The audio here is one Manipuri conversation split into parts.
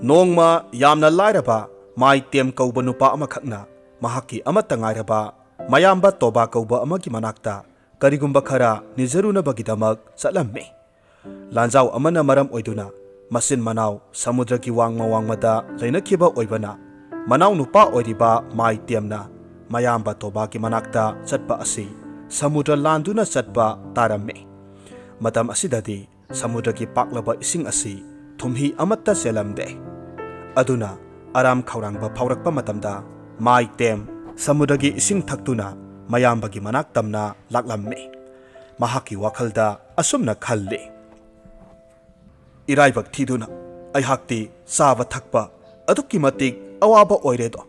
Nongma yamna lairaba mai tem kauba nupa amakhakna mahaki amata ngairaba mayamba toba kauba amagi manakta karigumba khara nizarunabagidamag satlamme. Lanjau amana maram oiduna masin manaw samudragi wangmada lainakhiba oibana manaw nupa oiriba mai temna mayamba toba ki manakta chatpa asi samudra landuna chatpa taramme. Matam asidadi samudra ki paklaba ising asi thumhi amatta selamde. Aduna aram khaurangba phaurakpa matamda mai tem samudra gi ising thaktuna mayamba gi manak tamna laklamme. Mahaki wakhalda asumna khalle. Iraibak thiduna aihakti saba thakpa adukki matik awaba oiredo.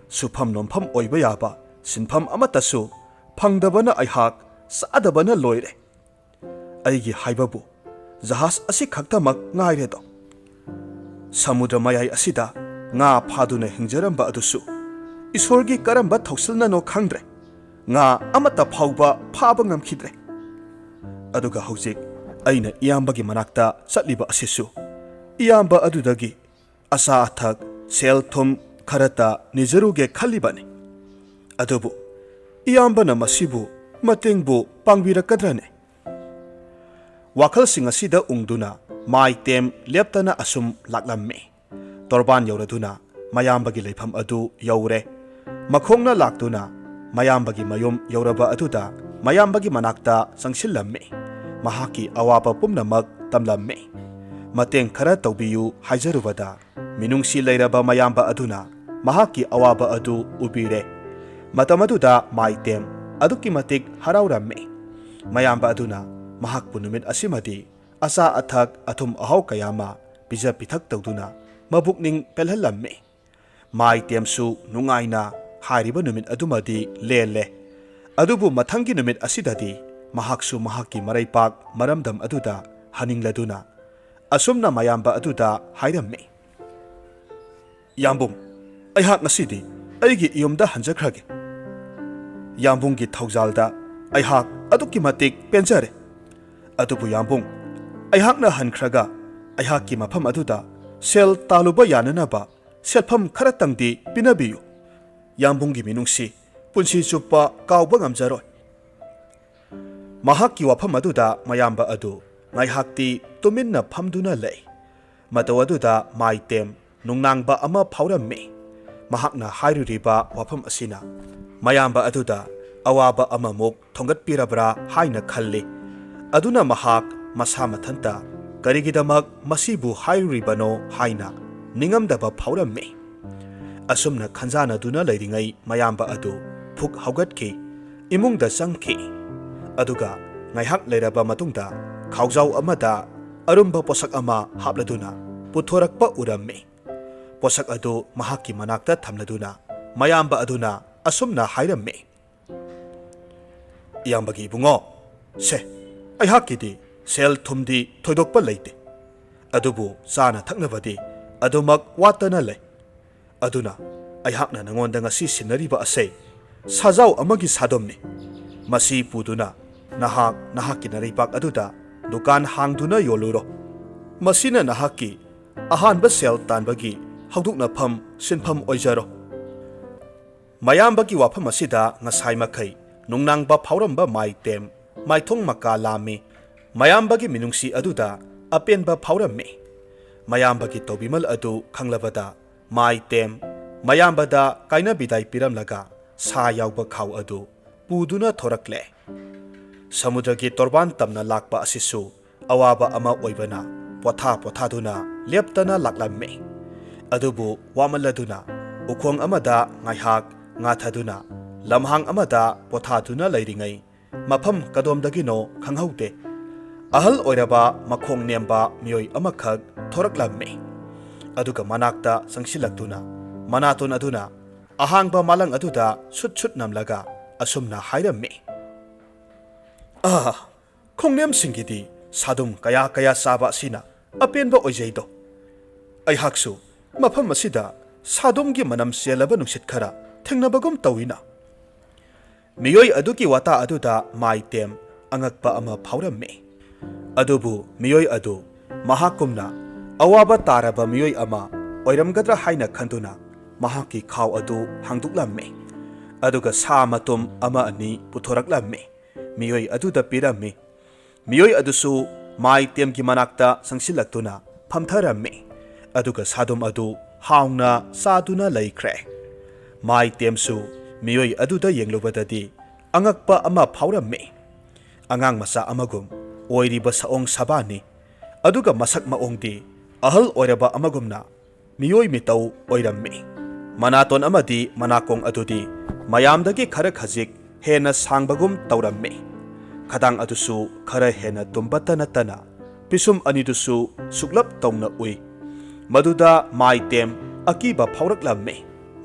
Sufam nompham oiba yaba sinpham amatasu phangdabana aihak sadabana loire. Aigi haibabu jahas asi khaktamak ngairedo. Samudra mayai asida nga phaduna hingjaramba adusu isorgi karamba thausilna no khangdre nga amata phauba phaba ngamkhidre. Aduga hojik aina iyambagi manakta satliba asisu iyamba adudagi asa athak sel thum kharata nijaruge khalibani. Adubu iyambana masibu matengbu pangbirakkadrane. Wakhal sing asida ungduna mai tem leptana asum laklamme. Torban yauraduna mayambagi leifam adu yaure. Makhongna laktuna mayambagi mayum yauraba aduda mayambagi manakta sangsillamme. Mahaki awapa pumnamak tamlamme. Mateng khara tawbiyu haijarubada minungsi leiraba mayamba aduna mahaki awaba adu ubire. Matamaduda maitem aduki matik harauраmme. Mayamba aduna mahakpu numit asimadi asa athak athum ahaw kayama pija pithak tawduna mabukning pelhallamme. Maitemsu nungaina hairiba numit adumadi lele. Adubu mathangi numit asidadi mahaksu mahaki maraipak maramdam aduda haningladuna asumna mayamba aduda hairamme. Yambung aihak ngasidi aigi iyumda hanjakrage. Yambunggi thaujalda aihak aduki matik penjare. Adubu yambung aihakna hankhraga aihakki mafam aduda sel taluba yananaba selpham kharatangdi pinabiyu. Yambunggi minungsi punsi chupa kauba ngamjaroi. Mahaki wafam aduda mayamba adu ngaihakti tuminna phamduna lei. Mataw aduda maitem nungnangba ama phauраmme. Mahakna hairuriba wafam asina mayamba aduda awaba amamuk thongatpirabra haina khalli. Aduna mahak masa mathanta karigidamak masibu hairuribano haina ningamdaba phauраmme. Asumna khanjana duna leiringai mayamba adu phuk haugatki imungda changki. Aduga ngaihak leiraba matungda khaujau amada arumba posak ama hapladuna puthorakpa uramme. Posak adu mahaki manakta thamladuna mayamba aduna asumna hairamme. Iyambagi bungo se aihakidi sel thumdi thoidokpa leite. Adubu sana thaknabadi adumak watana lei. Aduna aihakna nangonda ngasi sinariba ase sajau amagi sadomni. Masi puduna nahaki naraipak aduda dukan hangduna yoluro. Masina nahaki ahanba sel tanbagi haudukna pham sinpham oijaro. Mayambagi wafam asida ngasai makai nungnangba phauramba maitem maithong maka lami. Mayambagi minungsi aduda apenba phauраmme. Mayambagi tobimal adu khanglabada maitem mayambada kaina bidai piramlaga sa yauba khaw adu puduna thorakle. Samudragi torban tamna lakpa asisu awaba ama oibana pothaduna leptana laklamme. Adubu wamaladuna ukhong amada ngaihak ngathaduna lamhang amada pothaduna leiringai mafam kadomdagino khanghaude. Ahal oiraba makhong nemba miyoi amakhak thoraklamme. Aduga manakta sangsilaktuna manatun aduna ahangba malang aduda sut namlaga asumna hairamme. Khongnem singidi sadum kaya saba sina apenba oijaido. Aihaksu mafam asida sadumgi manam selaba nungsit khara thengnabagum tawina. Miyoi aduki wata aduda maitem angakpa ama phauраmme. Adubu miyoi adu mahakumna awaba taraba miyoi ama oiramgadra haina khanduna mahakki khaw adu hangduklamme aduga sa matum ama ani puthoraklamme miyoi aduda piramme miyoi adusu mai temki manakta sangsilaktuna phamtharamme aduga sadum adu hauna saduna laikhre mai temsu miyoi aduda yenglubadadi angakpa ama phawramme angang masa amagum oiriba saong sabani aduga masak maongdi ahal oiraba amagumna miyoi mitau oiramme manaton amadi manakong adudi mayamdagi khara khajik hena sangbagum tawramme khadang adusu khara hena tumbata natana pisum anidusu suklap tawna ui maduda mai tem akiba phawraklamme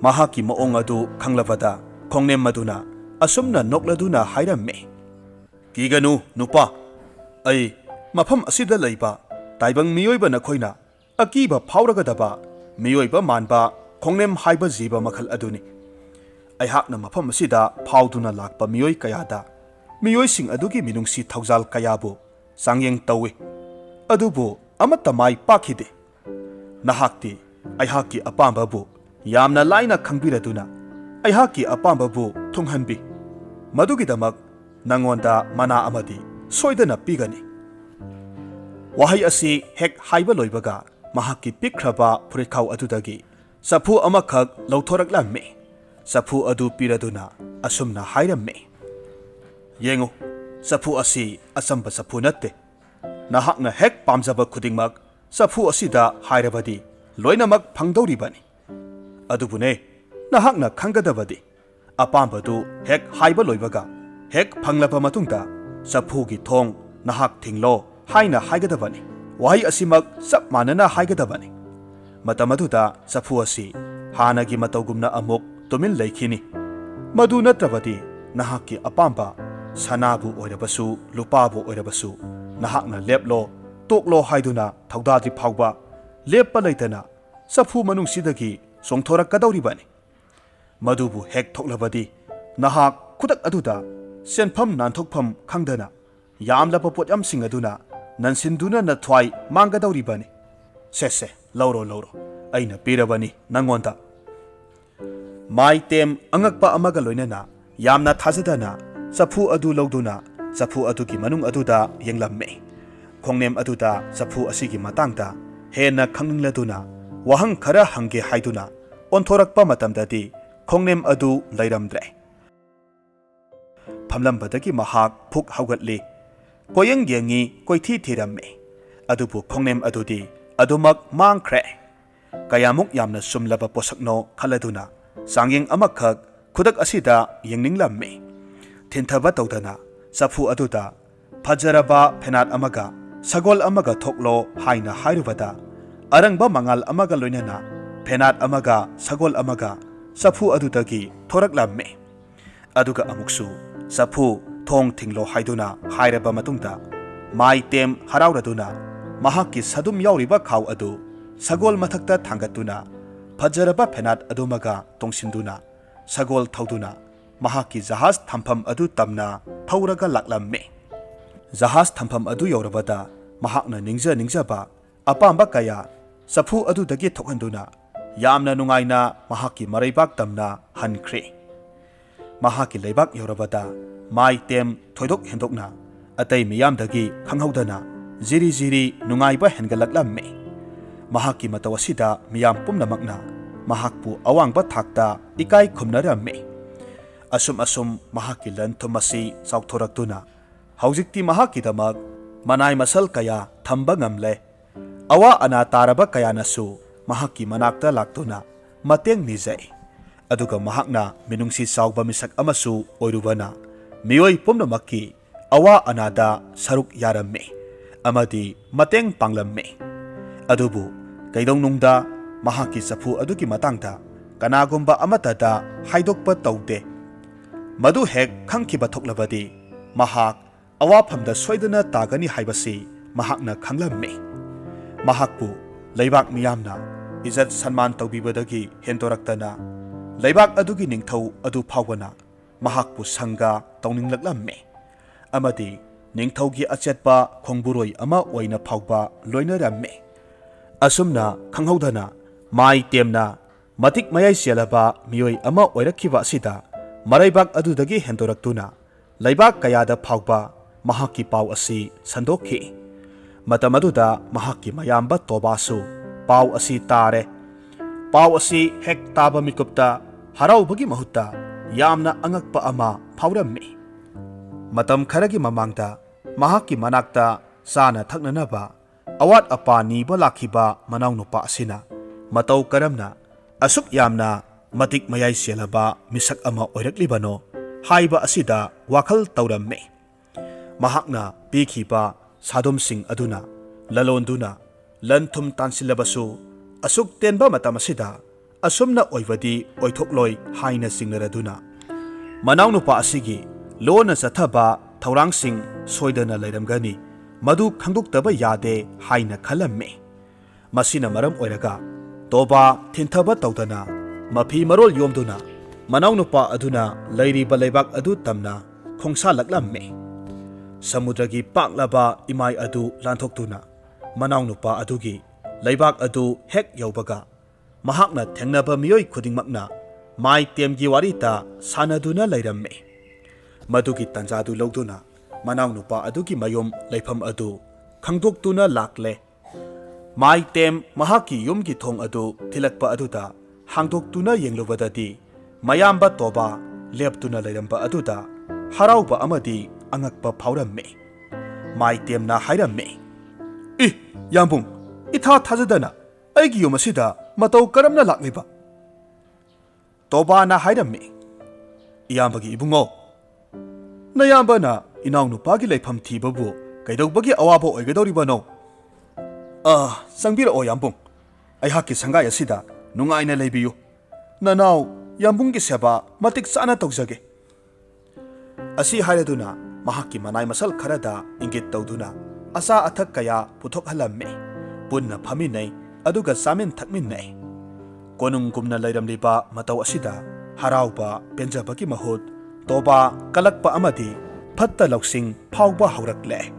mahaki maong adu khanglabada khongnem maduna asumna nokladuna hairamme kiganu nupa ai mafam asida leiba taibang miyoiba nakhoina akiba phawragadaba miyoiba manba khongnem haiba jiba makhal aduni aihakna mafam asida phawduna lakpa miyoi kayada miyoi sing adugi minungsi thaujal kayabu sangyeng tawi adubu amata mai pakhide nahakti aihaki apambabu yamna laina khangbiraduna aihaki apambabu thunghanbi madugidamak nangonda mana amadi soidana pigani wahai asi hek haiba loibaga mahakki pikhraba phurikhaw adudagi sapu amakhak lauthoraklamme sapu adu piraduna asumna hairamme yengo sapu asi asamba sapu natte nahakna hek pamjaba khudingmak sapu asida hairabadi loinamak phangdoribani adubune nahakna khangadabadi apambadu hek haiba loibaga hek phanglaba matungda sapugi thong nahak thinglo haina haigadabani wahai asimak sap manana haigadabani matamaduda sapu asi hanagi matawgumna amuk tumin leikhini madu natrabadi nahakki apamba sanabu oirabasu lupabu oirabasu nahakna leplo toklo haiduna thawdadri phawba leppa leitana sapu manungsidagi songthorakadawribani madubu hek thoklabadi nahak khudak aduda senpham nanthokpham khangdana yamlapa pot yamsing aduna nansinduna na thwai mangadawribani sese lawro aina pirabani nangonda mai tem angakpa amaga loinana yamna thajadana sapu adu lawduna sapu adugi manung aduda yenglamme khongnem aduda sapu asigi matangda hena khangingladuna wahang khara hangge haiduna onthorakpa matamdadi khongnem adu leiramdre phamlambadagi mahak phuk haugatli koyang yengi koithi thiramme adubu khongnem adudi adumak mangkhre kayamuk yamna sumlaba posakno khaladuna sangyeng amakhak khudak asida yengninglamme thinthaba tawdana safu aduda phajaraba phenat amaga sagol amaga thoklo haina hairubada arangba mangal amaga loinana phenat amaga sagol amaga safu adudagi thoraklamme aduga amuksu safu thong thinglo haiduna hairaba matungda mai tem harawraduna mahakki sadum yauriba khaw adu sagol mathakta thangatuna phajaraba phenat adumaga tongsinduna sagol thauduna mahakki jahaz thampham adu tamna thauraga laklamme jahaz thampham adu yaurabada mahakna ningjaba apamba kaya safu adu dagi thokhanduna yamna nungaina mahakki maraibak tamna hankhre mahakki leibak yaurabada mai tem thoidok hendokna atai miyamdagi khanghaudana jiri nungaiba hengalaklamme mahakki matawasida miyam pumnamakna mahakpu awangba thakta ikai khumnaramme asum mahakki lan thumasi chawthoraktuna haujikti mahakki damak manai masal kaya thamba ngamle awa ana taraba kaya nasu mahakki manakta laktuna mateng nijai aduga mahakna minungsi chawba misak amasu oirubana miyoi pumnamakki awa anada saruk yaramme amadi mateng panglamme adubu kaidongnungda mahakki safu adugi matangda kanagumba amatada haidokpa tawde madu hek khangkiba thoklabadi mahak awaphamda soidana tagani haibasi mahakna khanglamme mahakpu leibak miyamna izat sanman tawbibadagi hentoraktana leibak adugi ningthau adu phawgana mahakpu sanga tawninglaklamme amadi ningthaugi achetpa khongburoi ama oina phawba loinaramme asumna khanghaudana ꯃꯥꯏ ꯇꯦꯝꯅ ꯃꯇꯤꯛ ꯃꯌꯥꯏ ꯆꯦꯜꯂꯕ ꯃꯤꯑꯣꯏ ꯑꯃ ꯑꯣꯏꯔꯛꯈꯤꯕ ꯑꯁꯤꯗ ꯃꯔꯩꯕꯥꯛ ꯑꯗꯨꯗꯒꯤ ꯍꯦꯟꯗꯣꯔꯛꯇꯨꯅ ꯂꯩꯕꯥꯛ ꯀꯌꯥꯗ ꯐꯥꯎꯕ ꯃꯍꯥꯛꯀꯤ ꯄꯥꯎ ꯑꯁꯤ ꯁꯟꯗꯣꯛꯈꯤ꯫ ꯃꯇꯝ ꯑꯗꯨꯗ ꯃꯍꯥꯛꯀꯤ ꯃꯌꯥꯝꯕ ꯇꯣꯕꯥꯁꯨ ꯄꯥꯎ ꯑꯁꯤ ꯇꯥꯔꯦ꯫ ꯄꯥꯎ ꯑꯁꯤ ꯍꯦꯛ ꯇꯥꯕ ꯃꯤꯀꯨꯞꯇ ꯍꯔꯥꯎꯕꯒꯤ ꯃꯍꯨꯠꯇ ꯌꯥꯝꯅ ꯑꯉꯛꯄ ꯑꯃ ꯐꯥꯎꯔꯝꯃꯤ꯫ ꯃꯇꯝ ꯈꯔꯒꯤ ꯃꯃꯥꯡꯗ ꯃꯍꯥꯛꯀꯤ ꯃꯅꯥꯛꯇ ꯆꯥꯅ ꯊꯛꯅꯅꯕ ꯑꯋꯥꯠ ꯑꯄꯥ ꯅꯤꯕ ꯂꯥꯛꯈꯤꯕ ꯃꯅꯥꯎꯅꯨꯄꯥ ꯑꯁꯤꯅ ꯃꯇꯧ ꯀꯔꯝꯅ ꯑꯁꯨꯛ ꯌꯥꯝꯅ ꯃꯇꯤꯛ ꯃꯌꯥꯏ ꯆꯦꯜꯂꯕ ꯃꯤꯁꯛ ꯑꯃ ꯑꯣꯏꯔꯛꯂꯤꯕꯅꯣ ꯍꯥꯏꯕ ꯑꯁꯤꯗ ꯋꯥꯈꯜ ꯇꯧꯔꯝꯃꯤ꯫ ꯃꯍꯥꯛꯅ ꯄꯤꯈꯤꯕ ꯁꯥꯗꯣꯝꯁꯤꯡ ꯑꯗꯨꯅ ꯂꯂꯣꯟꯗꯨꯅ ꯂꯟ ꯊꯨꯝ ꯇꯥꯟꯁꯤꯜꯂꯕꯁꯨ ꯑꯁꯨꯛ ꯇꯦꯟꯕ ꯃꯇꯝ ꯑꯁꯤꯗ ꯑꯁꯨꯝꯅ ꯑꯣꯏꯕꯗꯤ ꯑꯣꯏꯊꯣꯛꯂꯣꯏ ꯍꯥꯏꯅ ꯆꯤꯡꯅꯔꯗꯨꯅ ꯃꯅꯥꯎꯅꯨꯄꯥ ꯑꯁꯤꯒꯤ ꯂꯣꯟꯅ ꯆꯠꯊꯕ ꯊꯧꯔꯥꯡꯁꯤꯡ ꯁꯣꯏꯗꯅ ꯂꯩꯔꯝꯒꯅꯤ, ꯃꯗꯨ ꯈꯪꯗꯣꯛꯇꯕ ꯌꯥꯗꯦ ꯍꯥꯏꯅ ꯈꯜꯂꯝꯃꯤ꯫ ꯃꯁꯤꯅ ꯃꯔꯝ ꯑꯣꯏꯔꯒ ꯇꯣꯕꯥ ꯊꯤꯟꯊꯕ ꯇꯧꯗꯅ ꯃꯐꯤ ꯃꯔꯣꯜ ꯌꯣꯝꯗꯨꯅ ꯃꯅꯥꯎꯅꯨꯄꯥ ꯑꯗꯨꯅ ꯂꯩꯔꯤꯕ ꯂꯩꯕꯥꯛ ꯑꯗꯨ ꯇꯝꯅ ꯈꯣꯡꯁꯥꯜꯂꯛꯂꯝꯃꯤ꯫ ꯁꯃꯨꯗ꯭ꯔꯒꯤ ꯄꯥꯛꯂꯕ ꯏꯃꯥꯏ ꯑꯗꯨ ꯂꯥꯟꯊꯣꯛꯇꯨꯅ ꯃꯅꯥꯎꯅꯨꯄꯥ ꯑꯗꯨꯒꯤ ꯂꯩꯕꯥꯛ ꯑꯗꯨ ꯍꯦꯛ ꯌꯧꯕꯒ ꯃꯍꯥꯛꯅ ꯊꯦꯡꯅꯕ ꯃꯤꯑꯣꯏ ꯈꯨꯗꯤꯡꯃꯛꯅ ꯃꯥꯏ ꯇꯦꯝꯒꯤ ꯋꯥꯔꯤꯇ ꯁꯥꯟꯅꯗꯨꯅ ꯂꯩꯔꯝꯃꯤ꯫ ꯃꯗꯨꯒꯤ ꯇꯥꯟꯖꯥꯗꯨ ꯂꯧꯗꯨꯅ ꯃꯅꯥꯎꯅꯨꯄꯥ ꯑꯗꯨꯒꯤ ꯃꯌꯨꯝ ꯂꯩꯐꯝ ꯑꯗꯨ ꯈꯪꯗꯣꯛꯇꯨꯅ ꯂꯥꯛꯂꯦ꯫ ꯃꯥꯏ ꯇꯦꯝ ꯃꯍꯥꯛꯀꯤ ꯌꯨꯝꯒꯤ ꯊꯣꯡ ꯑꯗꯨ ꯊꯤꯜꯂꯛꯄ ꯑꯗꯨꯗ ꯍꯥꯡꯗꯣꯛꯇꯨꯅ ꯌꯦꯡꯂꯨꯕꯗꯗꯤ ꯃꯌꯥꯝꯕ ꯇꯣꯕꯥ ꯂꯦꯞꯇꯨꯅ ꯂꯩꯔꯝꯕ ꯑꯗꯨꯗ ꯍꯔꯥꯎꯕ ꯑꯃꯗꯤ ꯑꯉꯛꯄ ꯐꯥꯎꯔꯝꯃꯤ꯫ ꯃꯥꯏ ꯇꯦꯝꯅ ꯍꯥꯏꯔꯝꯃꯤ, "ꯏ ꯌꯥꯝꯕꯨꯡ, ꯏꯊꯥ ꯊꯥꯖꯗꯅ ꯑꯩꯒꯤ ꯌꯨꯝ ꯑꯁꯤꯗ ꯃꯇꯧ ꯀꯔꯝꯅ ꯂꯥꯛꯂꯤꯕ?" ꯇꯣꯕꯥꯅ ꯍꯥꯏꯔꯝꯃꯤ, "ꯏꯌꯥꯝꯕꯒꯤ ꯏꯕꯨꯡꯉꯣ, ꯅꯌꯥꯝꯕꯅ ꯏꯅꯥꯎꯅꯨꯄꯥꯒꯤ ꯂꯩꯐꯝ ꯊꯤꯕꯕꯨ ꯀꯩꯗꯧꯕꯒꯤ ꯑꯋꯥꯕ ꯑꯣꯏꯒꯗꯧꯔꯤꯕꯅꯣ? ꯆꯪꯕꯤꯔꯛꯑꯣ ꯌꯥꯝꯕꯨꯡ, ꯑꯩꯍꯥꯛꯀꯤ ꯁꯪꯒꯥꯏ ꯑꯁꯤꯗ ꯅꯨꯡꯉꯥꯏꯅ ꯂꯩꯕꯤꯌꯨ꯫ ꯅꯅꯥꯎ ꯌꯥꯝꯕꯨꯡꯒꯤ ꯁꯦꯕꯥ ꯃꯇꯤꯛ ꯆꯥꯅ ꯇꯧꯖꯒꯦ." ꯑꯁꯤ ꯍꯥꯏꯔꯗꯨꯅ ꯃꯍꯥꯛꯀꯤ ꯃꯅꯥꯏ ꯃꯁꯜ ꯈꯔꯗ ꯏꯪꯒꯤꯠ ꯇꯧꯗꯨꯅ ꯑꯆꯥ ꯑꯊꯛ ꯀꯌꯥ ꯄꯨꯊꯣꯛꯍꯜꯂꯝꯃꯤ꯫ ꯄꯨꯟꯅ ꯐꯝꯃꯤꯟꯅꯩ ꯑꯗꯨꯒ ꯆꯥꯃꯤꯟ ꯊꯛꯃꯤꯟꯅꯩ꯫ ꯀꯣꯅꯨꯡꯒꯨꯝꯅ ꯂꯩꯔꯝꯂꯤꯕ ꯃꯇꯧ ꯑꯁꯤꯗ ꯍꯔꯥꯎꯕ ꯄꯦꯟꯖꯕꯒꯤ ꯃꯍꯨꯠ ꯇꯣꯕꯥ ꯀꯂꯛꯄ ꯑꯃꯗꯤ ꯐꯠꯇ ꯂꯧꯁꯤꯡ ꯐꯥꯎꯕ ꯍꯧꯔꯛꯂꯦ꯫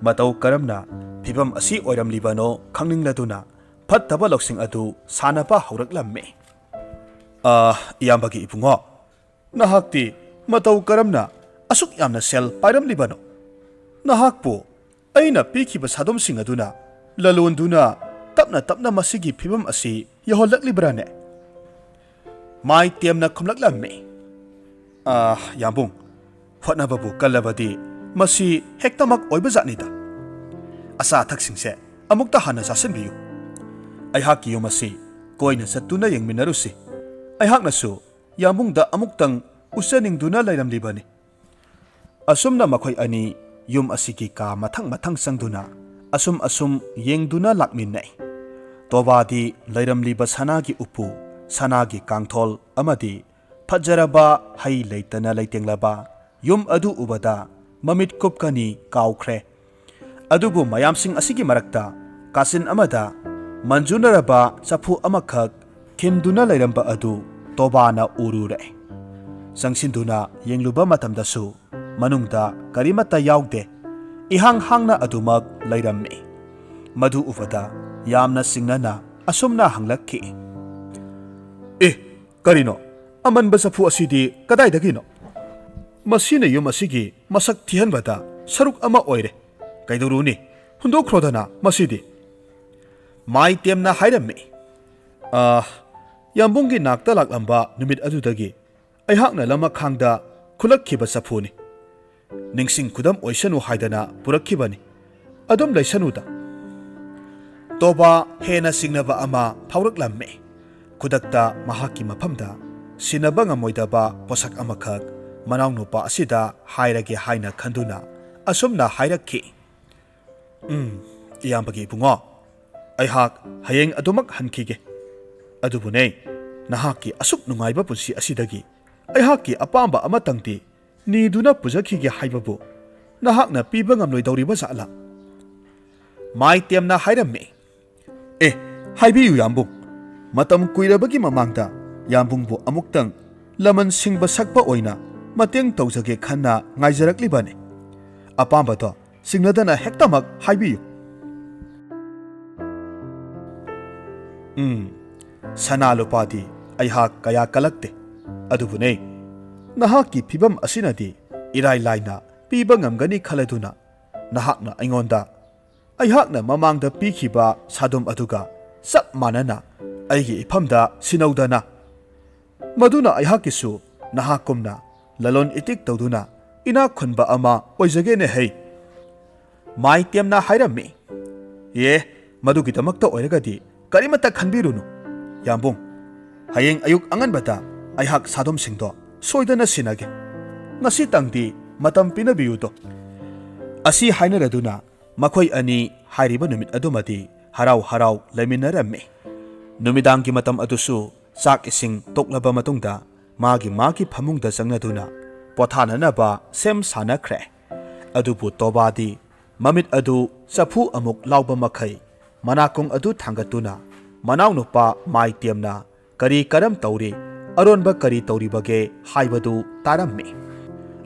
ꯃꯇꯧ ꯀꯔꯝꯅ ꯐꯤꯚꯝ ꯑꯁꯤ ꯑꯣꯏꯔꯝꯂꯤꯕꯅꯣ ꯈꯪꯅꯤꯡꯂꯗꯨꯅ ꯐꯠꯇꯕ ꯂꯧꯁꯤꯡ ꯑꯗꯨ ꯁꯥꯟꯅꯕ ꯍꯧꯔꯛꯂꯝꯃꯤ꯫ "ꯏꯌꯥꯝꯕꯒꯤ ꯏꯕꯨꯡꯉꯣ, ꯅꯍꯥꯛꯇꯤ ꯃꯇꯧ ꯀꯔꯝꯅ ꯑꯁꯨꯛ ꯌꯥꯝꯅ ꯁꯦꯜ ꯄꯥꯏꯔꯝꯂꯤꯕꯅꯣ? ꯅꯍꯥꯛꯄꯨ ꯑꯩꯅ ꯄꯤꯈꯤꯕ ꯁꯥꯗꯣꯝꯁꯤꯡ ꯑꯗꯨꯅ ꯂꯂꯣꯟꯗꯨꯅ ꯇꯞꯅ ꯇꯞꯅ ꯃꯁꯤꯒꯤ ꯐꯤꯚꯝ ꯑꯁꯤ ꯌꯧꯍꯜꯂꯛꯂꯤꯕ꯭ꯔꯥꯅꯦ?" ꯃꯥꯏ ꯇꯦꯝꯅ ꯈꯨꯝꯂꯛꯂꯝꯃꯤ, "ꯌꯥꯝꯕꯨꯡ, ꯍꯣꯠꯅꯕꯕꯨ ꯀꯜꯂꯕꯗꯤ ꯃꯁꯤ ꯍꯦꯛꯇꯃꯛ ꯑꯣꯏꯕꯖꯥꯠꯅꯤꯗ꯫ ꯑꯆꯥ ꯑꯊꯛꯁꯤꯡꯁꯦ ꯑꯃꯨꯛꯇ ꯍꯥꯟꯅ ꯆꯥꯁꯤꯟꯕꯤꯌꯨ꯫ ꯑꯩꯍꯥꯛꯀꯤ ꯌꯨꯝ ꯑꯁꯤ ꯀꯣꯏꯅ ꯆꯠꯇꯨꯅ ꯌꯦꯡꯃꯤꯟꯅꯔꯨꯁꯤ꯫ ꯑꯩꯍꯥꯛꯅꯁꯨ ꯌꯥꯝꯕꯨꯡꯗ ꯑꯃꯨꯛꯇꯪ ꯎꯠꯆꯅꯤꯡꯗꯨꯅ ꯂꯩꯔꯝꯂꯤꯕꯅꯤ." ꯑꯁꯨꯝꯅ ꯃꯈꯣꯏ ꯑꯅꯤ ꯌꯨꯝ ꯑꯁꯤꯒꯤ ꯀꯥ ꯃꯊꯪ ꯃꯊꯪ ꯆꯪꯗꯨꯅ ꯑꯁꯨꯝ ꯌꯦꯡꯗꯨꯅ ꯂꯥꯛꯃꯤꯟꯅꯩ꯫ ꯇꯣꯕꯥꯗꯤ ꯂꯩꯔꯝꯂꯤꯕ ꯁꯅꯥꯒꯤ ꯎꯄꯨ, ꯁꯅꯥꯒꯤ ꯀꯥꯡꯊꯣꯜ ꯑꯃꯗꯤ ꯐꯖꯔꯕ ꯍꯩ ꯂꯩꯇꯅ ꯂꯩꯇꯦꯡꯂꯕ ꯌꯨꯝ ꯑꯗꯨ ꯎꯕꯗ ꯃꯃꯤꯠ ꯀꯨꯞꯀꯅꯤ ꯀꯥꯎꯈ꯭ꯔꯦ꯫ ꯑꯗꯨꯕꯨ ꯃꯌꯥꯝꯁꯤꯡ ꯑꯁꯤꯒꯤ ꯃꯔꯛꯇ ꯀꯥꯆꯤꯟ ꯑꯃꯗ ꯃꯟꯖꯨꯅꯔꯕ ꯆꯐꯨ ꯑꯃꯈꯛ ꯈꯤꯟꯗꯨꯅ ꯂꯩꯔꯝꯕ ꯑꯗꯨ ꯇꯣꯕꯥꯅ ꯎꯔꯨꯔꯦ꯫ ꯆꯪꯁꯤꯟꯗꯨꯅ ꯌꯦꯡꯂꯨꯕ ꯃꯇꯝꯗꯁꯨ ꯃꯅꯨꯡꯗ ꯀꯔꯤꯃꯠꯇ ꯌꯥꯎꯗꯦ, ꯏꯍꯥꯡ ꯍꯥꯡꯅ ꯑꯗꯨꯃꯛ ꯂꯩꯔꯝꯃꯤ꯫ ꯃꯗꯨ ꯎꯕꯗ ꯌꯥꯝꯅ ꯆꯤꯡꯅꯅ ꯑꯁꯨꯝꯅ ꯍꯪꯂꯛꯈꯤ, "ꯀꯔꯤꯅꯣ? ꯑꯃꯟꯕ ꯆꯐꯨ ꯑꯁꯤꯗꯤ ꯀꯗꯥꯏꯗꯒꯤꯅꯣ? ꯃꯁꯤꯅ ꯌꯨꯝ ꯑꯁꯤꯒꯤ ꯃꯁꯛ ꯊꯤꯍꯟꯕꯗ ꯁꯔꯨꯛ ꯑꯃ ꯑꯣꯏꯔꯦ꯫ ꯀꯩꯗꯧꯔꯨꯅꯤ, ꯍꯨꯟꯗꯣꯛꯈ꯭ꯔꯣꯗꯅ ꯃꯁꯤꯗꯤ." ꯃꯥꯏ ꯇꯦꯝꯅ ꯍꯥꯏꯔꯝꯃꯤ, "ꯌꯥꯝꯕꯨꯡꯒꯤ ꯅꯥꯛꯇ ꯂꯥꯛꯂꯝꯕ ꯅꯨꯃꯤꯠ ꯑꯗꯨꯗꯒꯤ ꯑꯩꯍꯥꯛꯅ ꯂꯃꯈꯥꯡꯗ ꯈꯨꯜꯂꯛꯈꯤꯕ ꯆꯐꯨꯅꯤ꯫ ꯅꯤꯡꯁꯤꯡ ꯈꯨꯗꯝ ꯑꯣꯏꯁꯅꯨ ꯍꯥꯏꯗꯅ ꯄꯨꯔꯛꯈꯤꯕꯅꯤ꯫ ꯑꯗꯨꯝ ꯂꯩꯁꯅꯨꯗ." ꯇꯣꯕꯥ ꯍꯦꯟꯅ ꯆꯤꯡꯅꯕ ꯑꯃ ꯐꯥꯎꯔꯛꯂꯝꯃꯤ꯫ ꯈꯨꯗꯛꯇ ꯃꯍꯥꯛꯀꯤ ꯃꯐꯝꯗ ꯁꯤꯟꯅꯕ ꯉꯝꯃꯣꯏꯗꯕ ꯄꯣꯠꯁꯛ ꯑꯃꯈꯛ ꯃꯅꯥꯎꯅꯨꯄꯥ ꯑꯁꯤꯗ ꯍꯥꯏꯔꯒꯦ ꯍꯥꯏꯅ ꯈꯟꯗꯨꯅ ꯑꯁꯨꯝꯅ ꯍꯥꯏꯔꯛꯈꯤ, "ꯏꯌꯥꯝꯕꯒꯤ ꯏꯕꯨꯡꯉꯣ, ꯑꯩꯍꯥꯛ ꯍꯌꯦꯡ ꯑꯗꯨꯃꯛ ꯍꯟꯈꯤꯒꯦ꯫ ꯑꯗꯨꯕꯨꯅꯦ, ꯅꯍꯥꯛꯀꯤ ꯑꯁꯨꯛ ꯅꯨꯡꯉꯥꯏꯕ ꯄꯨꯟꯁꯤ ꯑꯁꯤꯗꯒꯤ ꯑꯩꯍꯥꯛꯀꯤ ꯑꯄꯥꯝꯕ ꯑꯃꯇꯪꯗꯤ ꯅꯤꯗꯨꯅ ꯄꯨꯖꯈꯤꯒꯦ ꯍꯥꯏꯕꯕꯨ ꯅꯍꯥꯛꯅ ꯄꯤꯕ ꯉꯝꯂꯣꯏꯗꯧꯔꯤꯕ ꯖꯥꯠꯂꯥ?" ꯃꯥꯏ ꯇꯦꯝꯅ ꯍꯥꯏꯔꯝꯃꯤ, "ꯍꯥꯏꯕꯤꯌꯨ ꯌꯥꯝꯕꯨꯡ, ꯃꯇꯝ ꯀꯨꯏꯔꯕꯒꯤ ꯃꯃꯥꯡꯗ ꯌꯥꯝꯕꯨꯡꯕꯨ ꯑꯃꯨꯛꯇꯪ ꯂꯃꯟ ꯁꯤꯡꯕ ꯁꯛꯄ ꯑꯣꯏꯅ ꯃꯇꯦꯡ ꯇꯧꯖꯒꯦ ꯈꯟꯅ ꯉꯥꯏꯖꯔꯛꯂꯤꯕꯅꯤ꯫ ꯑꯄꯥꯝꯕꯗꯣ ꯆꯤꯡꯅꯗꯅ ꯍꯦꯛꯇꯃꯛ ꯍꯥꯏꯕꯤꯌꯨ." ꯁꯅꯥ ꯂꯨꯄꯥꯗꯤ ꯑꯩꯍꯥꯛ ꯀꯌꯥ ꯀꯂꯛꯇꯦ ꯑꯗꯨꯕꯨꯅꯦ ꯅꯍꯥꯛꯀꯤ ꯐꯤꯕꯝ ꯑꯁꯤꯅꯗꯤ ꯏꯔꯥꯏ ꯂꯥꯏꯅ ꯄꯤꯕ ꯉꯝꯒꯅꯤ ꯈꯜꯂꯗꯨꯅ ꯅꯍꯥꯛꯅ ꯑꯩꯉꯣꯟꯗ ꯑꯩꯍꯥꯛꯅ ꯃꯃꯥꯡꯗ ꯄꯤꯈꯤꯕ ꯁꯥꯗꯨꯝ ꯑꯗꯨꯒ ꯆꯞ ꯃꯥꯟꯅꯅ ꯑꯩꯒꯤ ꯏꯐꯝꯗ ꯁꯤꯟꯅꯧꯗꯅ ꯃꯗꯨꯅ ꯑꯩꯍꯥꯛꯀꯤꯁꯨ ꯅꯍꯥꯛꯀꯨꯝꯅ ꯂꯂꯣꯟ ꯏꯇꯤꯛ ꯇꯧꯗꯨꯅ ꯏꯅꯥꯛ ꯈꯨꯟꯕ ꯑꯃ ꯑꯣꯏꯖꯒꯦꯅꯦ ꯍꯩ ꯃꯥꯏꯇꯦꯝꯅ ꯍꯥꯏꯔꯝꯃꯤ ꯃꯗꯨꯒꯤꯗꯃꯛꯇ ꯑꯣꯏꯔꯒꯗꯤ ꯀꯔꯤꯃꯠꯇ ꯈꯟꯕꯤꯔꯨꯅꯨ ꯌꯥꯝꯕꯨꯡ ꯍꯌꯦꯡ ꯑꯌꯨꯛ ꯑꯉꯟꯕꯗ ꯑꯩꯍꯥꯛ ꯁꯥꯗꯣꯝꯁꯤꯡꯗꯣ ꯁꯣꯏꯗꯅ ꯁꯤꯟꯅꯒꯦ ꯉꯁꯤꯇꯪꯗꯤ ꯃꯇꯝ ꯄꯤꯅꯕꯤꯌꯨꯗꯣ ꯑꯁꯤ ꯍꯥꯏꯅꯔꯗꯨꯅ ꯃꯈꯣꯏ ꯑꯅꯤ ꯍꯥꯏꯔꯤꯕ ꯅꯨꯃꯤꯠ ꯑꯗꯨꯃꯗꯤ ꯍꯔꯥꯎ ꯍꯔꯥꯎ ꯂꯩꯃꯤꯟꯅꯔꯝꯃꯤ ꯅꯨꯃꯤꯗꯥꯡꯒꯤ ꯃꯇꯝ ꯑꯗꯨꯁꯨ ꯆꯥꯛ ꯏꯁꯤꯡ ꯇꯣꯛꯂꯕ ꯃꯇꯨꯡꯗ ꯃꯥꯒꯤ ꯐꯃꯨꯡꯗ ꯆꯪꯅꯗꯨꯅ ꯄꯣꯊꯥꯅꯅꯕ ꯁꯦꯝ ꯁꯥꯅꯈ꯭ꯔꯦ ꯑꯗꯨꯕꯨ ꯇꯣꯕꯥꯗꯤ ꯃꯃꯤꯠ ꯑꯗꯨ ꯆꯐꯨ ꯑꯃꯨꯛ ꯂꯥꯎꯕ ꯃꯈꯩ ꯃꯅꯥꯀꯣꯡ ꯑꯗꯨ ꯊꯥꯡꯒꯠꯇꯨꯅ ꯃꯅꯥꯎꯅꯨꯄꯥ ꯃꯥꯏꯇꯦꯝꯅ ꯀꯔꯤ ꯀꯔꯝ ꯇꯧꯔꯤ ꯑꯔꯣꯟꯕ ꯀꯔꯤ ꯇꯧꯔꯤꯕꯒꯦ ꯍꯥꯏꯕꯗꯨ ꯇꯥꯔꯝꯃꯤ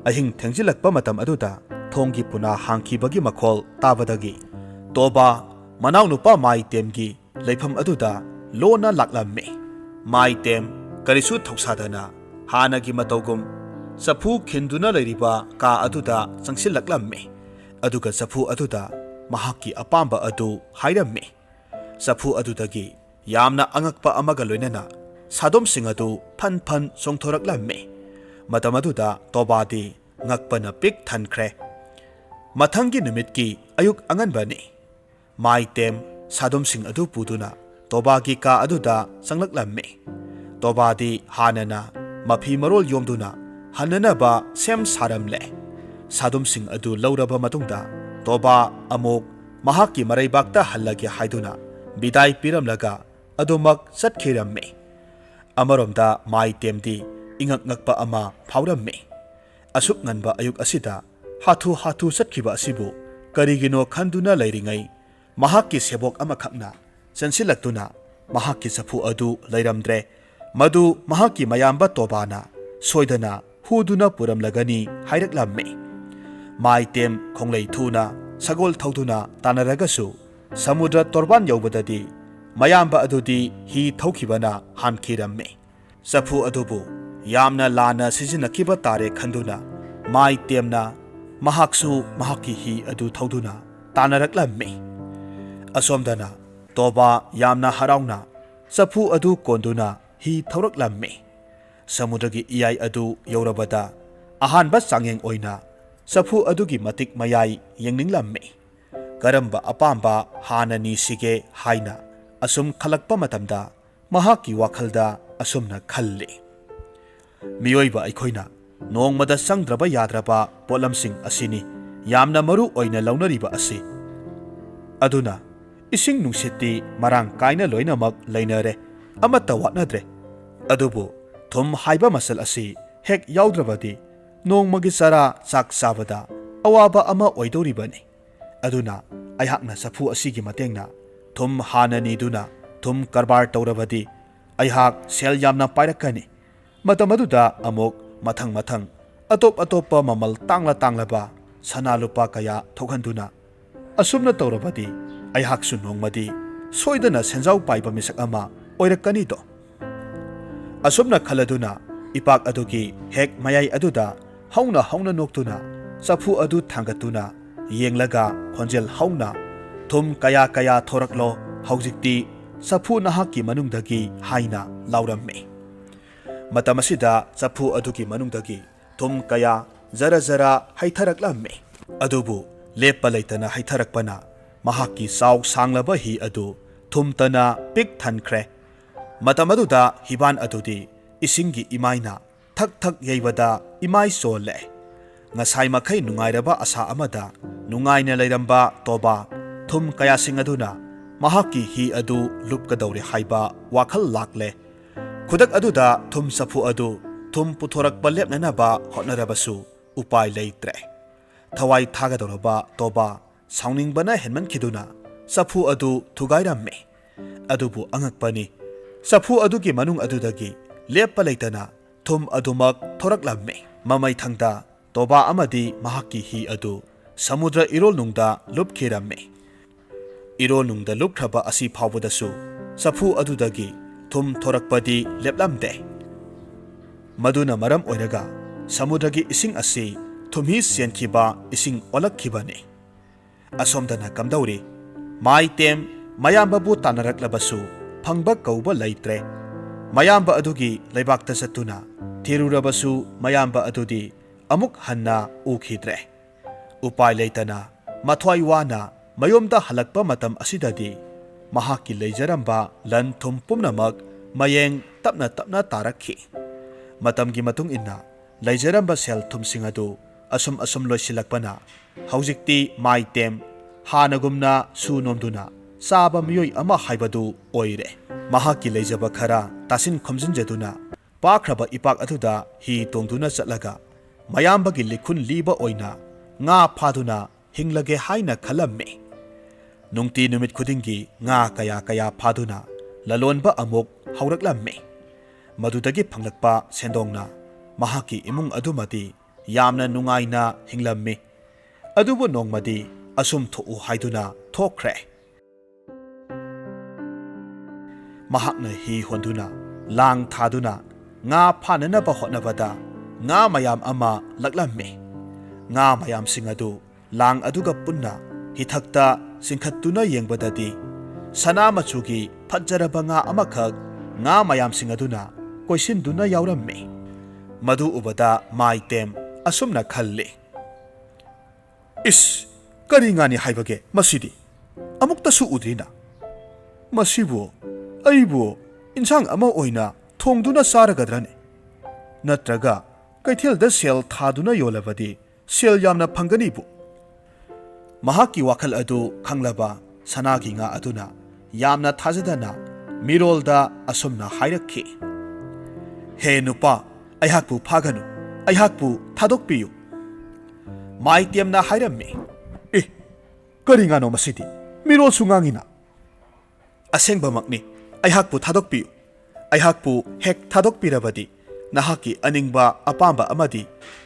ꯑꯍꯤꯡ ꯊꯦꯡꯖꯤꯜꯂꯛꯄ ꯃꯇꯝ ꯑꯗꯨꯗ ꯊꯣꯡꯒꯤ ꯄꯨꯅꯥ ꯍꯥꯡꯈꯤꯕꯒꯤ ꯃꯈꯣꯜ ꯇꯥꯕꯗꯒꯤ ꯇꯣꯕꯥ ꯃꯅꯥꯎꯅꯨꯄꯥ ꯃꯥꯏꯇꯦꯝꯒꯤ ꯂꯩꯐꯝ ꯑꯗꯨꯗ ꯂꯣꯟꯅ ꯂꯥꯛꯂꯝꯃꯤ ꯃꯥꯏꯇꯦꯝ ꯀꯔꯤꯁꯨ ꯊꯧꯁꯥꯗꯅ ꯍꯥꯟꯅꯒꯤ ꯃꯇꯧꯒꯨꯝ ꯆꯐꯨ ꯈꯤꯟꯗꯨꯅ ꯂꯩꯔꯤꯕ ꯀꯥ ꯑꯗꯨꯗ ꯆꯪꯁꯤꯜꯂꯛꯂꯝꯃꯤ ꯑꯗꯨꯒ ꯆꯐꯨ ꯑꯗꯨꯗ ꯃꯍꯥꯛꯀꯤ ꯑꯄꯥꯝꯕ ꯑꯗꯨ ꯍꯥꯏꯔꯝꯃꯤ ꯆꯐꯨ ꯑꯗꯨꯗꯒꯤ ꯌꯥꯝꯅ ꯑꯉꯛꯄ ꯑꯃꯒ ꯂꯣꯏꯅꯅ ꯁꯥꯗꯣꯝꯁꯤꯡ ꯑꯗꯨ ꯐꯟ ꯐꯟ ꯆꯣꯡꯊꯣꯔꯛꯂꯝꯃꯤ ꯃꯇꯝ ꯑꯗꯨꯗ ꯇꯣꯕꯥꯗꯤ ꯉꯛꯄꯅ ꯄꯤꯛ ꯊꯟꯈ꯭ꯔꯦ ꯃꯊꯪꯒꯤ ꯅꯨꯃꯤꯠꯀꯤ ꯑꯌꯨꯛ ꯑꯉꯟꯕꯅꯤ ꯃꯥꯏꯇꯦꯝ ꯁꯥꯗꯣꯝꯁꯤꯡ ꯑꯗꯨ ꯄꯨꯗꯨꯅ ꯇꯣꯕꯥꯒꯤ ꯀꯥ ꯑꯗꯨꯗ ꯆꯪꯂꯛꯂꯝꯃꯤ ꯇꯣꯕꯥꯗꯤ ꯍꯥꯟꯅꯅ ꯃꯐꯤ ꯃꯔꯣꯜ ꯌꯣꯝꯗꯨꯅ ꯍꯟꯅꯅꯕ ꯁꯦꯝ ꯁꯥꯔꯝꯂꯦ ꯁꯥꯗꯣꯝꯁꯤꯡ ꯑꯗꯨ ꯂꯧꯔꯕ ꯃꯇꯨꯡꯗ ꯇꯣꯕꯥ ꯑꯃꯨꯛ ꯃꯍꯥꯛꯀꯤ ꯃꯔꯩꯕꯥꯛꯇ ꯍꯜꯂꯒꯦ ꯍꯥꯏꯗꯨꯅ ꯕꯤꯗꯥꯏ ꯄꯤꯔꯝꯂꯒ ꯑꯗꯨꯃꯛ ꯆꯠꯈꯤꯔꯝꯃꯤ ꯑꯃꯔꯣꯝꯗ ꯃꯥꯏꯇꯦꯝꯗꯤ ꯏꯉꯛ ꯉꯛꯄ ꯑꯃ ꯐꯥꯎꯔꯝꯃꯤ ꯑꯁꯨꯛ ꯉꯟꯕ ꯑꯌꯨꯛ ꯑꯁꯤꯗ ꯍꯥꯊꯨ ꯍꯥꯊꯨ ꯆꯠꯈꯤꯕ ꯑꯁꯤꯕꯨ ꯀꯔꯤꯒꯤꯅꯣ ꯈꯟꯗꯨꯅ ꯂꯩꯔꯤꯉꯩ ꯃꯍꯥꯛꯀꯤ ꯁꯦꯕꯣꯛ ꯑꯃꯈꯛꯅ ꯆꯪꯁꯤꯜꯂꯛꯇꯨꯅ ꯃꯍꯥꯛꯀꯤ ꯆꯐꯨ ꯑꯗꯨ ꯂꯩꯔꯝꯗ꯭ꯔꯦ ꯃꯗꯨ ꯃꯍꯥꯛꯀꯤ ꯃꯌꯥꯝꯕ ꯇꯣꯕꯥꯅ ꯁꯣꯏꯗꯅ ꯍꯨꯗꯨꯅ ꯄꯨꯔꯝꯂꯒꯅꯤ ꯍꯥꯏꯔꯛꯂꯝꯃꯤ ꯃꯥꯏꯇꯦꯝ ꯈꯣꯡꯂꯩ ꯊꯨꯅ ꯁꯒꯣꯜ ꯊꯧꯗꯨꯅ ꯇꯥꯟꯅꯔꯒꯁꯨ ꯁꯃꯨꯗ꯭ꯔ ꯇꯣꯔꯕꯥꯟ ꯌꯧꯕꯗꯗꯤ ꯃꯌꯥꯝꯕ ꯑꯗꯨꯗꯤ ꯍꯤ ꯊꯧꯈꯤꯕꯅ ꯍꯥꯟꯈꯤꯔꯝꯃꯤ ꯆꯐꯨ ꯑꯗꯨꯕꯨ ꯌꯥꯝꯅ ꯂꯥꯟꯅ ꯁꯤꯖꯤꯟꯅꯈꯤꯕ ꯇꯥꯔꯦ ꯈꯟꯗꯨꯅ ꯃꯥꯏꯇꯦꯝꯅ ꯃꯍꯥꯛꯁꯨ ꯃꯍꯥꯛꯀꯤ ꯍꯤ ꯑꯗꯨ ꯊꯧꯗꯨꯅ ꯇꯥꯟꯅꯔꯛꯂꯝꯃꯤ ꯑꯁꯣꯝꯗꯅ ꯇꯣꯕꯥ ꯌꯥꯝꯅ ꯍꯔꯥꯎꯅ ꯆꯐꯨ ꯑꯗꯨ ꯀꯣꯟꯗꯨꯅ ꯍꯤ ꯊꯧꯔꯛꯂꯝꯃꯤ ꯁꯃꯨꯗ꯭ꯔꯒꯤ ꯏꯌꯥꯏ ꯑꯗꯨ ꯌꯧꯔꯕꯗ ꯑꯍꯥꯟꯕ ꯆꯥꯡꯌꯦꯡ ꯑꯣꯏꯅ ꯆꯐꯨ ꯑꯗꯨꯒꯤ ꯃꯇꯤꯛ ꯃꯌꯥꯏ ꯌꯦꯡꯅꯤꯡꯂꯝꯃꯤ ꯀꯔꯝꯕ ꯑꯄꯥꯝꯕ ꯍꯥꯟꯅ ꯅꯤꯁꯤꯒꯦ ꯍꯥꯏꯅ ꯑꯁꯨꯝ ꯈꯜꯂꯛꯄ ꯃꯇꯝꯗ ꯃꯍꯥꯛꯀꯤ ꯋꯥꯈꯜꯗ ꯑꯁꯨꯝꯅ ꯈꯜꯂꯤ ꯃꯤꯑꯣꯏꯕ ꯑꯩꯈꯣꯏꯅ ꯅꯣꯡꯃꯗ ꯆꯪꯗ꯭ꯔꯕ ꯌꯥꯗ꯭ꯔꯕ ꯄꯣꯠꯂꯝꯁꯤꯡ ꯑꯁꯤꯅꯤ ꯌꯥꯝꯅ ꯃꯔꯨ ꯑꯣꯏꯅ ꯂꯧꯅꯔꯤꯕ ꯑꯁꯤ ꯑꯗꯨꯅ ꯏꯁꯤꯡ ꯅꯨꯡꯁꯤꯠꯇꯤ ꯃꯔꯥꯡ ꯀꯥꯏꯅ ꯂꯣꯏꯅꯃꯛ ꯂꯩꯅꯔꯦ ꯑꯃꯠꯇ ꯋꯥꯠꯅꯗ꯭ꯔꯦ ꯑꯗꯨꯕꯨ ꯊꯨꯝ ꯍꯥꯏꯕ ꯃꯆꯜ ꯑꯁꯤ ꯍꯦꯛ ꯌꯥꯎꯗ꯭ꯔꯕꯗꯤ ꯅꯣꯡꯃꯒꯤ ꯆꯔꯥ ꯆꯥꯛ ꯆꯥꯕꯗ ꯑꯋꯥꯕ ꯑꯃ ꯑꯣꯏꯗꯧꯔꯤꯕꯅꯤ ꯑꯗꯨꯅ ꯑꯩꯍꯥꯛꯅ ꯆꯐꯨ ꯑꯁꯤꯒꯤ ꯃꯇꯦꯡꯅ ꯊꯨꯝ ꯍꯥꯟꯅ ꯅꯤꯗꯨꯅ ꯊꯨꯝ ꯀꯔꯕꯥꯔ ꯇꯧꯔꯕꯗꯤ ꯑꯩꯍꯥꯛ ꯁꯦꯜ ꯌꯥꯝꯅ ꯄꯥꯏꯔꯛꯀꯅꯤ ꯃꯇꯝ ꯑꯗꯨꯗ ꯑꯃꯨꯛ ꯃꯊꯪ ꯃꯊꯪ ꯑꯇꯣꯞ ꯑꯇꯣꯞꯄ ꯃꯃꯜ ꯇꯥꯡꯂꯕ ꯁꯅꯥ ꯂꯨꯄꯥ ꯀꯌꯥ ꯊꯣꯛꯍꯟꯗꯨꯅ ꯑꯁꯨꯝꯅ ꯇꯧꯔꯕꯗꯤ ꯑꯩꯍꯥꯛꯁꯨ ꯅꯣꯡꯃꯗꯤ ꯁꯣꯏꯗꯅ ꯁꯦꯟꯖꯥꯎ ꯄꯥꯏꯕ ꯃꯤꯁꯛ ꯑꯃ ꯑꯣꯏꯔꯛꯀꯅꯤꯗꯣ ꯑꯁꯨꯝꯅ ꯈꯜꯂꯗꯨꯅ ꯏꯄꯥꯛ ꯑꯗꯨꯒꯤ ꯍꯦꯛ ꯃꯌꯥꯏ ꯑꯗꯨꯗ ꯍꯧꯅ ꯍꯧꯅ ꯅꯣꯛꯇꯨꯅ ꯆꯐꯨ ꯑꯗꯨ ꯊꯥꯡꯒꯠꯇꯨꯅ ꯌꯦꯡꯂꯒ ꯈꯣꯟꯖꯦꯜ ꯍꯧꯅ ꯊꯨꯝꯀꯌꯥ ꯀꯌꯥ ꯊꯣꯔꯛꯂꯣ ꯍꯧꯖꯤꯛꯇꯤ ꯆꯐꯨ ꯅꯍꯥꯛꯀꯤ ꯃꯅꯨꯡꯗꯒꯤ ꯍꯥꯏꯅ ꯂꯥꯎꯔꯝꯃꯤ ꯃꯇꯝ ꯑꯁꯤꯗ ꯆꯐꯨ ꯑꯗꯨꯒꯤ ꯃꯅꯨꯡꯗꯒꯤ ꯊꯨꯝꯀꯌꯥ ꯖꯔ ꯖꯔ ꯍꯩꯊꯔꯛꯂꯝꯃꯤ ꯑꯗꯨꯕꯨ ꯂꯦꯞꯄ ꯂꯩꯇꯅ ꯍꯩꯊꯔꯛꯄꯅ ꯃꯍꯥꯛꯀꯤ ꯆꯥꯎ ꯁꯥꯡꯂꯕ ꯍꯤ ꯑꯗꯨ ꯊꯨꯝꯇꯅ ꯄꯤꯛ ꯊꯟꯈ꯭ꯔꯦ ꯃꯇꯝ ꯑꯗꯨꯗ ꯍꯤꯕꯥꯟ ꯑꯗꯨꯗꯤ ꯏꯁꯤꯡꯒꯤ ꯏꯃꯥꯏꯅ ꯊꯛ ꯊꯛ ꯌꯩꯕꯗ ꯏꯃꯥꯏ ꯆꯣꯜꯂꯦ ꯉꯁꯥꯏ ꯃꯈꯩ ꯅꯨꯡꯉꯥꯏꯔꯕ ꯑꯁꯥ ꯑꯃꯗ ꯅꯨꯡꯉꯥꯏꯅ ꯂꯩꯔꯝꯕ ꯇꯣꯕꯥ ꯊꯨꯝ ꯀꯌꯥꯁꯤꯡ ꯑꯗꯨꯅ ꯃꯍꯥꯛꯀꯤ ꯍꯤ ꯑꯗꯨ ꯂꯨꯞꯀꯗꯧꯔꯦ ꯍꯥꯏꯕ ꯋꯥꯈꯜ ꯂꯥꯛꯂꯦ ꯈꯨꯗꯛ ꯑꯗꯨꯗ ꯊꯨꯝ ꯆꯐꯨ ꯑꯗꯨ ꯊꯨꯝ ꯄꯨꯊꯣꯔꯛꯄ ꯂꯦꯞꯅꯅꯕ ꯍꯣꯠꯅꯔꯕꯁꯨ ꯎꯄꯥꯏ ꯂꯩꯇ꯭ꯔꯦ ꯊꯋꯥꯏ ꯊꯥꯒꯗꯧꯔꯕ ꯇꯣꯕꯥ ꯁꯥꯎꯅꯤꯡꯕꯅ ꯍꯦꯟꯃꯟꯈꯤꯗꯨꯅ ꯆꯐꯨ ꯑꯗꯨ ꯊꯨꯒꯥꯏꯔꯝꯃꯤ ꯑꯗꯨꯕꯨ ꯑꯉꯛꯄꯅꯤ ꯆꯐꯨ ꯑꯗꯨꯒꯤ ꯃꯅꯨꯡ ꯑꯗꯨꯗꯒꯤ ꯂꯦꯞꯄ ꯂꯩꯇꯅ ꯊꯨꯝ ꯑꯗꯨꯃꯛ ꯊꯣꯔꯛꯂꯝꯃꯤ ꯃꯃꯩꯊꯪꯗ ꯇꯣꯕꯥ ꯑꯃꯗꯤ ꯃꯍꯥꯛꯀꯤ ꯍꯤ ꯑꯗꯨ ꯁꯃꯨꯗ꯭ꯔ ꯏꯔꯣꯜꯅꯨꯡꯗ ꯂꯨꯞꯈꯤꯔꯝꯃꯤ ꯏꯔꯣꯜꯅꯨꯡꯗ ꯂꯨꯞꯈ꯭ꯔꯕ ꯑꯁꯤ ꯐꯥꯎꯕꯗꯁꯨ safu adudagi thum thorakpadi leplamde maduna maram oiraga samudragi ising asi thumhi sienkiba ising olakkibani asomdana kamdauri maitem mayambabu tanaraklabasu phangba kauba leitre mayamba adugi leibakta satuna thirurabasu mayamba adudi amuk hanna ukhidre upai leitana mathwai wana mayomda halakpa matam asidadi mahaki leijaramba lan thum pumnamak mayeng tapna tapna tarakhi matamgi matung inna leijaramba sel thumsing adu asum loisilakpana haujikti maitem hanagumna sunomduna saba miyoi ama haibadu oire mahaki leijaba khara tasin khomjinjaduna pakraba ipak aduda hi tongduna chatlaga mayambagi likhun liba oina nga phaduna hinglage haina khalamme nungti numit khudingi nga kaya phaduna lalonba amuk hauraklamme madudagi phanglakpa sendongna mahaki imung adumati yamna nungaina hinglamme adubu nongmadi asum tho'u haiduna thokre mahakna hi honduna lang thaduna nga phananaba hotnabada nga mayam ama laklamme nga mayam singadu lang aduga punna hithakta singkhattuna yengbadadi sana machugi phajjaraba nga amakhak nga mayam singaduna koisinduna yauramme madu ubada maitem asumna khalli is kari ngani haibage masidi amukta su udrina masibu aibu insang ama oina thongduna saragadrane natraga kaithel da sel thaduna yolabadi sel yamna phangani bu mahaki wakhal adu khanglaba sanagi nga aduna yamna thajadana mirolda asumna hairakhi he nupa aihakpu phaganu aihakpu thadokpiyu maitemna hairamme kari ngano masidi mirol sungangina asengba makni aihakpu thadokpiyu aihakpu hek thadokpirabadi nahaki aningba apamba amadi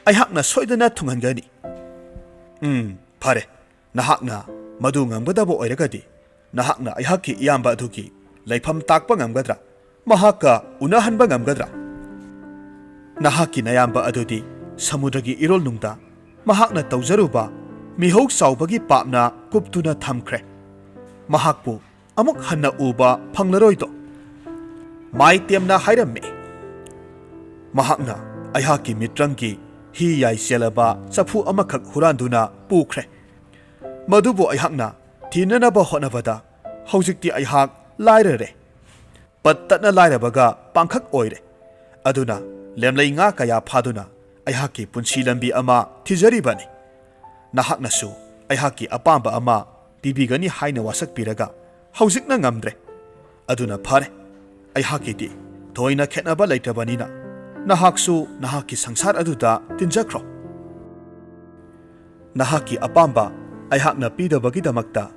aihakna soidana thunghangani phare nahakna madu ngamgadabo oiragadi nahakna aihaki iyamba adugi laifam takpa ngamgadra mahaka unahanba ngamgadra nahaki nayamba adudi samudragi irol nungda mahakna tawjaruba mihok saubagi papna kuptuna thamkhre mahakpu amuk hanna uba phanglaroido maitemna hairamme mahakna aihaki mitrangi hi yai selaba chafu amakhak huranduna pukhre madubu aihakna thinanaba honabada haujikti aihak lairare pattatna lairabaga pangkhak oire aduna lemlei nga kaya phaduna aihaki punsi lambi ama thijaribani nahaknasu aihaki apamba ama pibigani haina wasak piraga haujikna ngamdre aduna phare aihaki di thoina khetnaba leitrabanina nahaksu nahaki sangsar aduda tinjakro nahaki apamba aihakna pidabagi damakta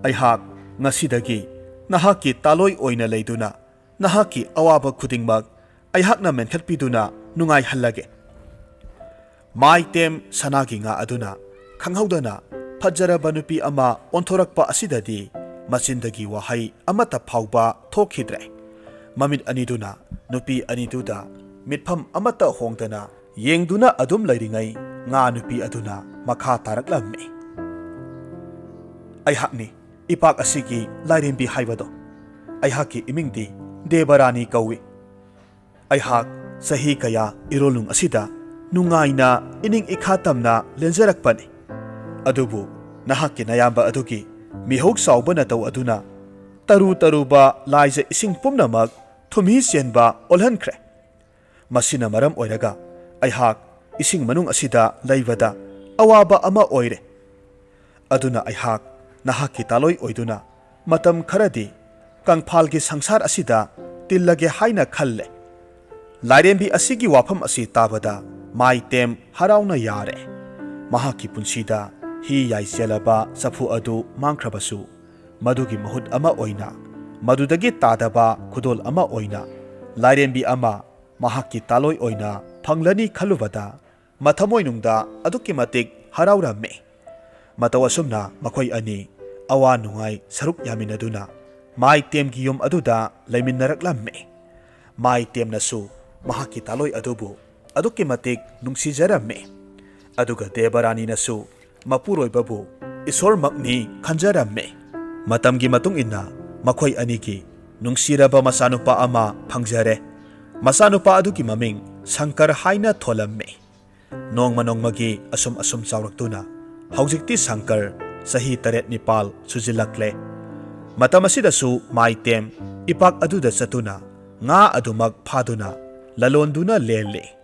aihak ngasidagi nahaki taloi oina leiduna nahaki awaba khudingmak aihakna menkhatpiduna nungai hallage maitem sanagi nga aduna khanghaudana phajjaraba nupi ama onthorakpa asidadi machindagi wahai amata phauba thokhidre mamit aniduna nupi aniduda mitpham amata hongdana yengduna adum lairingai nga nupi aduna makha taraklamme aihakni ipak asigi lairimbi haibado aihaki imingdi debarani kawi aihak sahi kaya irolung asida nungaina ining ikhatamna lenjarakpani adubu nahaki nayamba adugi mihok saubana taw aduna taruba laija ising pumnamak thumhi senba olhankhre masina maram oiraga aihak ising manung asida leibada awaba ama oire aduna aihak nahaki taloi oiduna matam kharadi kangphalgi sangsar asida tillage haina khalle lairembi asigi wafam asi tabada maitem harauna yare mahaki punsida hi yai selaba safu adu mangkhrabasu madugi mahut ama oina madudagi tadaba khudol ama oina lairembi ama mahaki taloi oina phanglani khalubada mathamoinungda aduki matik harauramme matawasumna makhoi ani awa nungai saruk yaminaduna Moirangthemgi yum aduda leiminnaraklammi. Moirangthemnasu mahakki taloi adubu adukki matik nungsijarammi. Aduga Debaraninasu mapuroibabu isormakni khanjarammi. Matamgi matung inna makhoi anigi nungsiraba masanupa ama phangjare. Masanupa aduki maming Shankar haina tholammi. Nongma nongmagi asum chawraktuna haujikti Shankar sahi 7-9 sujilakle. Matamasidasu Moirangthem ipak aduda satuna nga adumak phaduna lalonduna lele.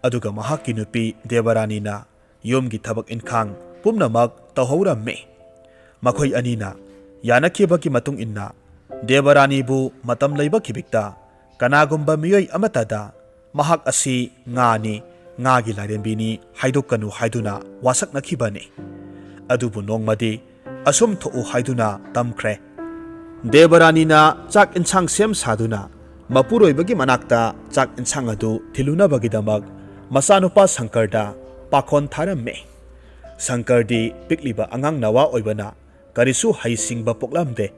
Aduga mahakki nupi Debaranina yumgi thabak inkhang pumnamak tawhaurammi. Makhoi anina yanakibaki matung inna Debaranibu matam leiba kibikta kanagumba miyoi amatada mahak asi ngani ngagi larembini haidokanu haiduna wasaknakibani. Adubu nongmadi asum tho'u haiduna tamkhre. Debaranina chak insang sem saduna mapuroibagi manakta chak insang adu thilunabagidamag masanupa Shankarda pakhon tharamme. Shankardi pikliba angang nawa oibana karisu haisingba poklamde.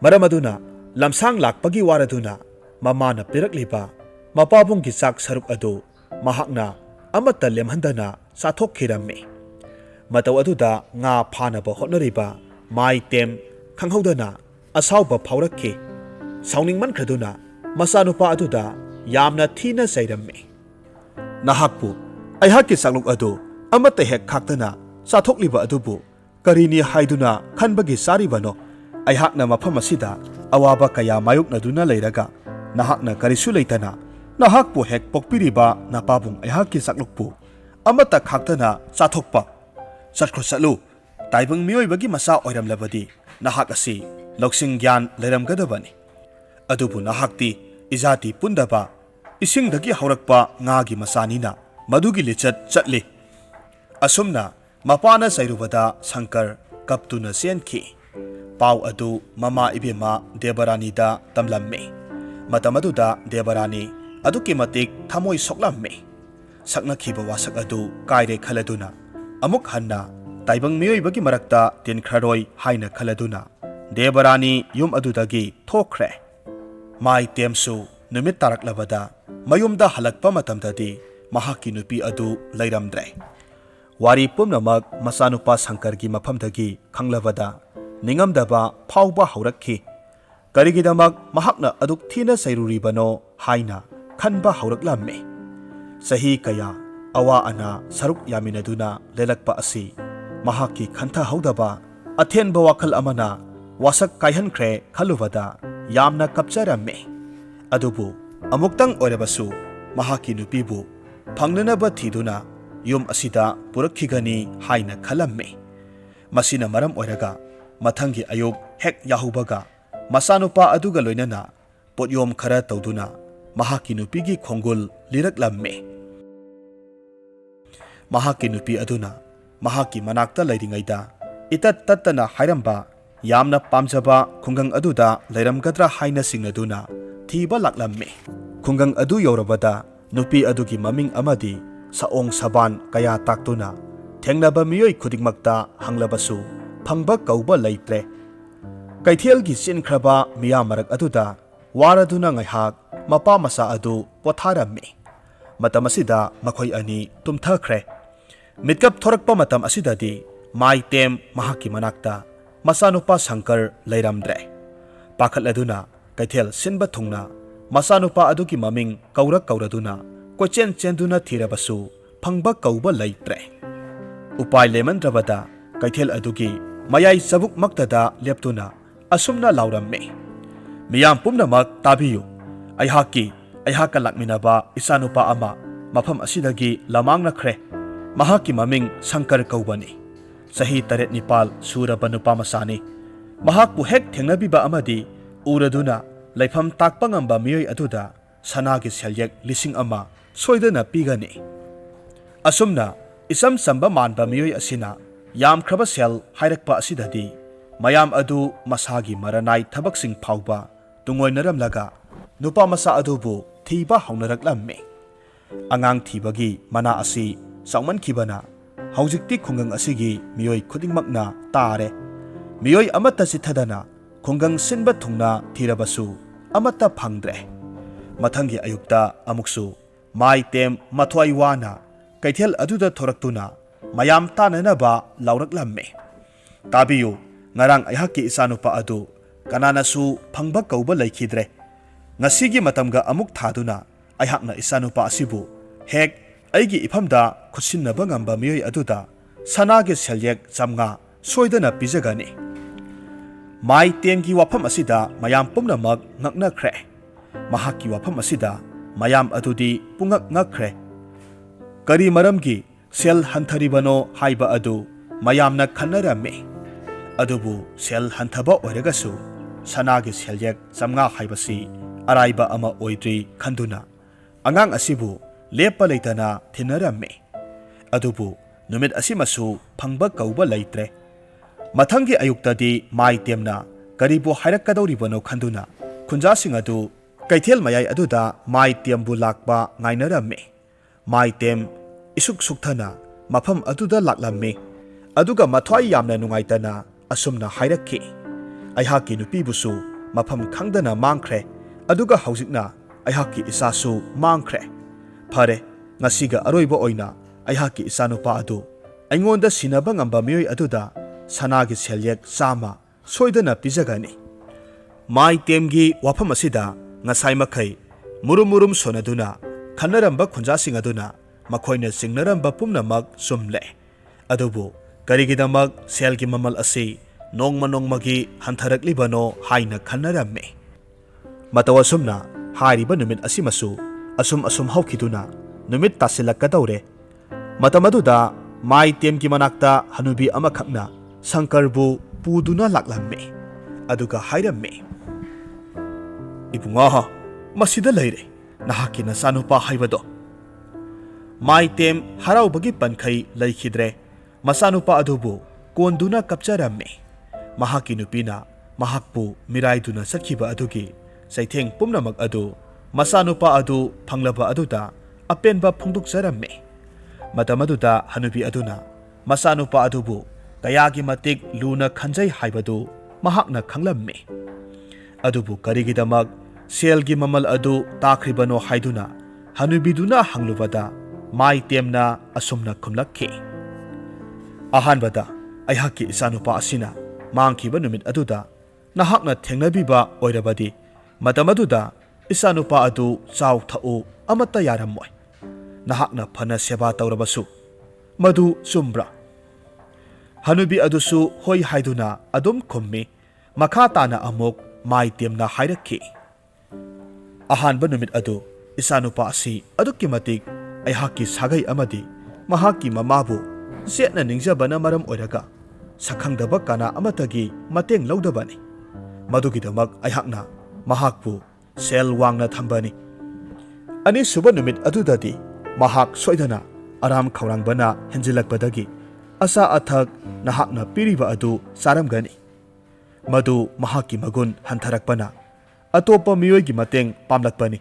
Maramaduna lamsang lakpagi waraduna mamana pirakliba mapabunggi chak saruk adu mahakna amata lemhandana sathokhirammi. Mataw aduda nga phanaba hotnariba Moirangthem khanghaudana asauba phaurakhi. Sauningman khaduna masanupa aduda yamna thina sairammi. Nahakpu aihakki sakluk adu amata hek khaktana sathokliba adubu karini haiduna khanbagi saribano. Aihakna mafam asida awaba kaya mayoknaduna leiraga nahakna karisu leitana nahakpu hek pokpiriba napabung aihakki saklukpu amata khaktana sathokpa. Satkho satlu taibang miyoibagi masa oiramlabadi nahak asi loksing gyan leiramgadabani. Adubu nahakti izati pundaba isingdagi haurakpa ngagi masanina madugi lichat chatli. Asumna mapana sairubada Shankar kaptuna senkhi. Pau adu mama ibema Debaranida tamlammi. Matamaduda Debarani aduki matik thamoi soklammi. Saknakhiba wasak adu kaire khaladuna amuk hanna taibang miyoibagi marakta tinkhraroi haina khaladuna Debarani yum adudagi thokre. Moirangthemsu numit taraklabada mayumda halakpa matamdadi mahakki nupi adu leiramdre. Wari pumnamak masanupa Shankargi mafamdagi khanglabada ningamdaba phauba haurakhi. Karigidamak mahakna aduk thina sairuribano haina khanba hauraklammi. Sahi kaya awa ana saruk yaminaduna lelakpa asi mahakki khantha haudaba athenba wakhal amana wasak kaihankhre khalubada yamna kapcharammi. Adubu amuktang oirabasu mahakki nupibu phangnanaba thiduna yum asida purakhigani haina khalammi. Masina maram oiraga mathangi ayuk hek yahubaga masanupa aduga loinana potyom khara tawduna mahakki nupigi khongul liraklammi. Mahakki nupi aduna mahakki manakta leiringaida itat tattana hairamba yamna pamjaba khungang aduda leiramgadra haina singnaduna thiba laklammi. Khungang adu yorabada nupi adugi maming amadi saong saban kaya taktuna thengnaba miyoi khudikmakta hanglabasu phangba kauba leitre. Kaithelgi sinkraba miyamarak aduda waraduna ngaihak mapa masa adu potharammi. Matam asida makhoi ani tumthakre. Mitkap thorakpa matam asidadi Moirangthem mahakki manakta masanupa Shankar leiramdre. Pakhatladuna kaithel sinba thungna masanupa aduki maming kaurak kauraduna kochen chenduna thirabasu phangba kauba leitre. Upai lemandrabada kaithel adugi mayai sabuk maktada leptuna asumna laurammi. Miyam pumnamak tabiyu aihakka lakminaba isanupa ama mafam asidagi lamangnakhre. Mahakki maming Shankar kaubani. Sahi 7-9 suraba nupa masani. Mahakpu hek thengnabiba amadi uraduna laifam takpa ngamba miyoi aduda sanagi selyek 1,000 soidana pigani. Asumna isam samba manba miyoi asina yamkraba sel hairakpa asidadi mayam adu masagi maranai thabaksing phauba tungoinaramlaga nupa masa adubu thiba haunaraklammi. Angang thibagi mana asi sauman kibana haujikti khungang asigi miyoi khudingmakna tare. Miyoi amata sithadana ꯈꯨꯡꯒꯪ ꯁꯤꯟꯕ ꯊꯨꯡꯅ ꯊꯤꯔꯕꯁꯨ ꯑꯃꯠꯇ ꯐꯪꯗ꯭ꯔꯦ꯫ ꯃꯊꯪꯒꯤ ꯑꯌꯨꯛꯇ ꯑꯃꯨꯛꯁꯨ ꯃꯥꯏꯇꯦꯝ ꯃꯊ꯭ꯋꯥꯏ ꯋꯥꯅ ꯀꯩꯊꯦꯜ ꯑꯗꯨꯗ ꯊꯣꯔꯛꯇꯨꯅ ꯃꯌꯥꯝ ꯇꯥꯟꯅꯅꯕ ꯂꯥꯎꯔꯛꯂꯝꯃꯤ꯫ ꯇꯥꯕꯤꯌꯨ, ꯉꯔꯥꯡ ꯑꯩꯍꯥꯛꯀꯤ ꯏꯆꯥꯅꯨꯄꯥ ꯑꯗꯨ ꯀꯅꯥꯅꯁꯨ ꯐꯪꯕ ꯀꯧꯕ ꯂꯩꯈꯤꯗ꯭ꯔꯦ꯫ ꯉꯁꯤꯒꯤ ꯃꯇꯝꯒ ꯑꯃꯨꯛ ꯊꯥꯗꯨꯅ ꯑꯩꯍꯥꯛꯅ ꯏꯆꯥꯅꯨꯄꯥ ꯑꯁꯤꯕꯨ ꯍꯦꯛ ꯑꯩꯒꯤ ꯏꯐꯝꯗ ꯈꯨꯠꯁꯤꯟꯅꯕ ꯉꯝꯕ ꯃꯤꯑꯣꯏ ꯑꯗꯨꯗ ꯁꯅꯥꯒꯤ ꯁꯦꯜꯌꯦꯛ 500 ꯁꯣꯏꯗꯅ ꯄꯤꯖꯒꯅꯤ꯫ ꯃꯥꯏꯇꯦꯝꯒꯤ ꯋꯥꯐꯝ ꯑꯁꯤꯗ ꯃꯌꯥꯝ ꯄꯨꯝꯅꯃꯛ ꯉꯛꯅꯈ꯭ꯔꯦ꯫ ꯃꯍꯥꯛꯀꯤ ꯋꯥꯐꯝ ꯑꯁꯤꯗ ꯃꯌꯥꯝ ꯑꯗꯨꯗꯤ ꯄꯨꯡꯉꯛ ꯉꯛꯈ꯭ꯔꯦ꯫ ꯀꯔꯤ ꯃꯔꯝꯒꯤ ꯁꯦꯜ ꯍꯟꯊꯔꯤꯕꯅꯣ ꯍꯥꯏꯕ ꯑꯗꯨ ꯃꯌꯥꯝꯅ ꯈꯟꯅꯔꯝꯃꯤ꯫ ꯑꯗꯨꯕꯨ ꯁꯦꯜ ꯍꯟꯊꯕ ꯑꯣꯏꯔꯒꯁꯨ ꯁꯅꯥꯒꯤ ꯁꯦꯜꯌꯦꯛ 500 ꯍꯥꯏꯕꯁꯤ ꯑꯔꯥꯏꯕ ꯑꯃ ꯑꯣꯏꯗ꯭ꯔꯤ ꯈꯟꯗꯨꯅ ꯑꯉꯥꯡ ꯑꯁꯤꯕꯨ ꯂꯦꯞꯄ ꯂꯩꯇꯅ ꯊꯤꯟꯅꯔꯝꯃꯤ꯫ ꯑꯗꯨꯕꯨ ꯅꯨꯃꯤꯠ ꯑꯁꯤꯃꯁꯨ ꯐꯪꯕ ꯀꯧꯕ ꯂꯩꯇ꯭ꯔꯦ꯫ ꯃꯊꯪꯒꯤ ꯑꯌꯨꯛꯇꯗꯤ ꯃꯥꯏꯇꯦꯝꯅ ꯀꯔꯤꯕꯨ ꯍꯥꯏꯔꯛꯀꯗꯧꯔꯤꯕꯅꯣ ꯈꯟꯗꯨꯅ ꯈꯨꯟꯖꯥꯁꯤꯡ ꯑꯗꯨ ꯀꯩꯊꯦꯜ ꯃꯌꯥꯏ ꯑꯗꯨꯗ ꯃꯥꯏꯇꯦꯝꯕꯨ ꯂꯥꯛꯄ ꯉꯥꯏꯅꯔꯝꯃꯤ꯫ ꯃꯥꯏꯇꯦꯝ ꯏꯁꯨꯛ ꯁꯨꯛꯊꯅ ꯃꯐꯝ ꯑꯗꯨꯗ ꯂꯥꯛꯂꯝꯃꯤ꯫ ꯑꯗꯨꯒ ꯃꯊ꯭ꯋꯥꯏ ꯌꯥꯝꯅ ꯅꯨꯡꯉꯥꯏꯇꯅ ꯑꯁꯨꯝꯅ ꯍꯥꯏꯔꯛꯈꯤ, ꯑꯩꯍꯥꯛꯀꯤ ꯅꯨꯄꯤꯕꯨꯁꯨ ꯃꯐꯝ ꯈꯪꯗꯅ ꯃꯥꯡꯈ꯭ꯔꯦ, ꯑꯗꯨꯒ ꯍꯧꯖꯤꯛꯅ ꯑꯩꯍꯥꯛꯀꯤ ꯏꯆꯥꯁꯨ ꯃꯥꯡꯈ꯭ꯔꯦ꯫ ꯐꯔꯦ, ꯉꯁꯤꯒ ꯑꯔꯣꯏꯕ ꯑꯣꯏꯅ ꯑꯩꯍꯥꯛꯀꯤ ꯏꯆꯥꯅꯨꯄꯥ ꯑꯗꯨ ꯑꯩꯉꯣꯟꯗ ꯁꯤꯟꯅꯕ ꯉꯝꯕ ꯃꯤꯑꯣꯏ ꯑꯗꯨꯗ ꯁꯅꯥꯒꯤ ꯁꯦꯜꯌꯦꯛ 100 ꯁꯣꯏꯗꯅ ꯄꯤꯖꯒꯅꯤ꯫ ꯃꯥꯏꯇꯦꯝꯒꯤ ꯋꯥꯐꯝ ꯑꯁꯤꯗ ꯉꯁꯥꯏ ꯃꯈꯩ ꯃꯨꯔꯨꯝ ꯃꯨꯔꯨꯝ ꯁꯣꯟꯅꯗꯨꯅ ꯈꯟꯅꯔꯝꯕ ꯈꯨꯟꯖꯥꯁꯤꯡ ꯑꯗꯨꯅ ꯃꯈꯣꯏꯅ ꯆꯤꯡꯅꯔꯝꯕ ꯄꯨꯝꯅꯃꯛ ꯆꯨꯝꯂꯦ꯫ ꯑꯗꯨꯕꯨ ꯀꯔꯤꯒꯤꯗꯃꯛ ꯁꯦꯜꯒꯤ ꯃꯃꯜ ꯑꯁꯤ ꯅꯣꯡꯃ ꯅꯣꯡꯃꯒꯤ ꯍꯟꯊꯔꯛꯂꯤꯕꯅꯣ ꯍꯥꯏꯅ ꯈꯟꯅꯔꯝꯃꯤ꯫ ꯃꯇꯧ ꯑꯁꯨꯝꯅ ꯍꯥꯏꯔꯤꯕ ꯅꯨꯃꯤꯠ ꯑꯁꯤꯃꯁꯨ ꯑꯁꯨꯝ ꯍꯧꯈꯤꯗꯨꯅ ꯅꯨꯃꯤꯠ ꯇꯥꯁꯤꯜꯂꯛꯀꯗꯧꯔꯦ꯫ ꯃꯇꯝ ꯑꯗꯨꯗ ꯃꯥꯏꯇꯦꯝꯒꯤ ꯃꯅꯥꯛꯇ ꯍꯅꯨꯕꯤ ꯑꯃꯈꯛꯅ ꯁꯪꯀꯔꯕꯨ ꯄꯨꯗꯨꯅ ꯂꯥꯛꯂꯝꯃꯤ꯫ ꯑꯗꯨꯒ ꯍꯥꯏꯔꯝꯃꯤ, ꯏꯕꯨꯡꯉꯣ, ꯃꯁꯤꯗ ꯂꯩꯔꯦ ꯅꯍꯥꯛꯀꯤ ꯅꯆꯥꯅꯨꯄꯥ ꯍꯥꯏꯕꯗꯣ꯫ ꯃꯥꯏꯇꯦꯝ ꯍꯔꯥꯎꯕꯒꯤ ꯄꯟꯈꯩ ꯂꯩꯈꯤꯗ꯭ꯔꯦ꯫ ꯃꯆꯥꯅꯨꯄꯥ ꯑꯗꯨꯕꯨ ꯀꯣꯟꯗꯨꯅ ꯀꯞꯆꯔꯝꯃꯤ꯫ ꯃꯍꯥꯛꯀꯤ ꯅꯨꯄꯤꯅ ꯃꯍꯥꯛꯄꯨ ꯃꯤꯔꯥꯏꯗꯨꯅ ꯆꯠꯈꯤꯕ ꯑꯗꯨꯒꯤ ꯆꯩꯊꯦꯡ ꯄꯨꯝꯅꯃꯛ ꯑꯗꯨ ꯃꯆꯥꯅꯨꯄꯥ ꯑꯗꯨ ꯐꯪꯂꯕ ꯑꯗꯨꯗ ꯑꯄꯦꯟꯕ ꯐꯣꯡꯗꯣꯛꯆꯔꯝꯃꯤ꯫ ꯃꯇꯝ ꯑꯗꯨꯗ ꯍꯅꯨꯕꯤ ꯑꯗꯨꯅ ꯃꯆꯥꯅꯨꯄꯥ ꯑꯗꯨꯕꯨ ꯀꯌꯥꯒꯤ ꯃꯇꯤꯛ ꯂꯨꯅ ꯈꯟꯖꯩ ꯍꯥꯏꯕꯗꯨ ꯃꯍꯥꯛꯅ ꯈꯪꯂꯝꯃꯤ꯫ ꯑꯗꯨꯕꯨ ꯀꯔꯤꯒꯤꯗꯃꯛ ꯁꯦꯜꯒꯤ ꯃꯃꯜ ꯑꯗꯨ ꯇꯥꯈ꯭ꯔꯤꯕꯅꯣ ꯍꯥꯏꯗꯨꯅ ꯍꯅꯨꯕꯤꯗꯨꯅ ꯍꯪꯂꯨꯕꯗ ꯃꯥꯏꯇꯦꯝꯅ ꯑꯁꯨꯝꯅ ꯈꯨꯝꯂꯛꯈꯤ, ꯑꯍꯥꯟꯕꯗ ꯑꯩꯍꯥꯛꯀꯤ ꯏꯆꯥꯅꯨꯄꯥ ꯑꯁꯤꯅ ꯃꯥꯡꯈꯤꯕ ꯅꯨꯃꯤꯠ ꯑꯗꯨꯗ ꯅꯍꯥꯛꯅ ꯊꯦꯡꯅꯕꯤꯕ ꯑꯣꯏꯔꯕꯗꯤ ꯃꯇꯝ ꯑꯗꯨꯗ ꯏꯆꯥꯅꯨꯄꯥ ꯑꯗꯨ ꯆꯥꯎ ꯊꯛꯎ ꯑꯃꯠꯇ ꯌꯥꯔꯝꯃꯣꯏ꯫ ꯅꯍꯥꯛꯅ ꯐꯅ ꯁꯦꯕꯥ ꯇꯧꯔꯕꯁꯨ ꯃꯗꯨ ꯆꯨꯝꯕ꯭ꯔꯥ? ꯍꯅꯨꯕꯤ ꯑꯗꯨꯁꯨ ꯍꯣꯏ ꯍꯥꯏꯗꯨꯅ ꯑꯗꯨꯝ ꯈꯨꯝꯃꯤ꯫ ꯃꯈꯥ ꯇꯥꯅ ꯑꯃꯨꯛ ꯃꯥꯏꯇꯦꯝꯅ ꯍꯥꯏꯔꯛꯈꯤ, ꯑꯍꯥꯟꯕ ꯅꯨꯃꯤꯠ ꯑꯗꯨ ꯏꯆꯥꯅꯨꯄꯥ ꯑꯁꯤ ꯑꯗꯨꯛꯀꯤ ꯃꯇꯤꯛ ꯑꯩꯍꯥꯛꯀꯤ ꯁꯥꯒꯩ ꯑꯃꯗꯤ ꯃꯍꯥꯛꯀꯤ ꯃꯃꯥꯕꯨ ꯆꯦꯠꯅ ꯅꯤꯡꯖꯕꯅ ꯃꯔꯝ ꯑꯣꯏꯔꯒ ꯁꯛꯈꯪꯗꯕ ꯀꯅꯥ ꯑꯃꯠꯇꯒꯤ ꯃꯇꯦꯡ ꯂꯧꯗꯕꯅꯤ꯫ ꯃꯗꯨꯒꯤꯗꯃꯛ ꯑꯩꯍꯥꯛꯅ ꯃꯍꯥꯛꯄꯨ ꯁꯦꯜ ꯋꯥꯡꯅ ꯊꯝꯕꯅꯤ꯫ ꯑꯅꯤꯁꯨꯕ ꯅꯨꯃꯤꯠ ꯑꯗꯨꯗꯗꯤ ꯃꯍꯥꯛ ꯁꯣꯏꯗꯅ ꯑꯔꯥꯝ ꯈꯧꯔꯥꯡꯕꯅ ꯍꯦꯟꯖꯤꯜꯂꯛꯄꯗꯒꯤ ꯑꯆꯥ ꯑꯊꯛ ꯅꯍꯥꯛꯅ ꯄꯤꯔꯤꯕ ꯑꯗꯨ ꯆꯥꯔꯝꯒꯅꯤ꯫ ꯃꯗꯨ ꯃꯍꯥꯛꯀꯤ ꯃꯒꯨꯟ ꯍꯟꯊꯔꯛꯄꯅ ꯑꯇꯣꯞꯄ ꯃꯤꯑꯣꯏꯒꯤ ꯃꯇꯦꯡ ꯄꯥꯝꯂꯛꯄꯅꯤ꯫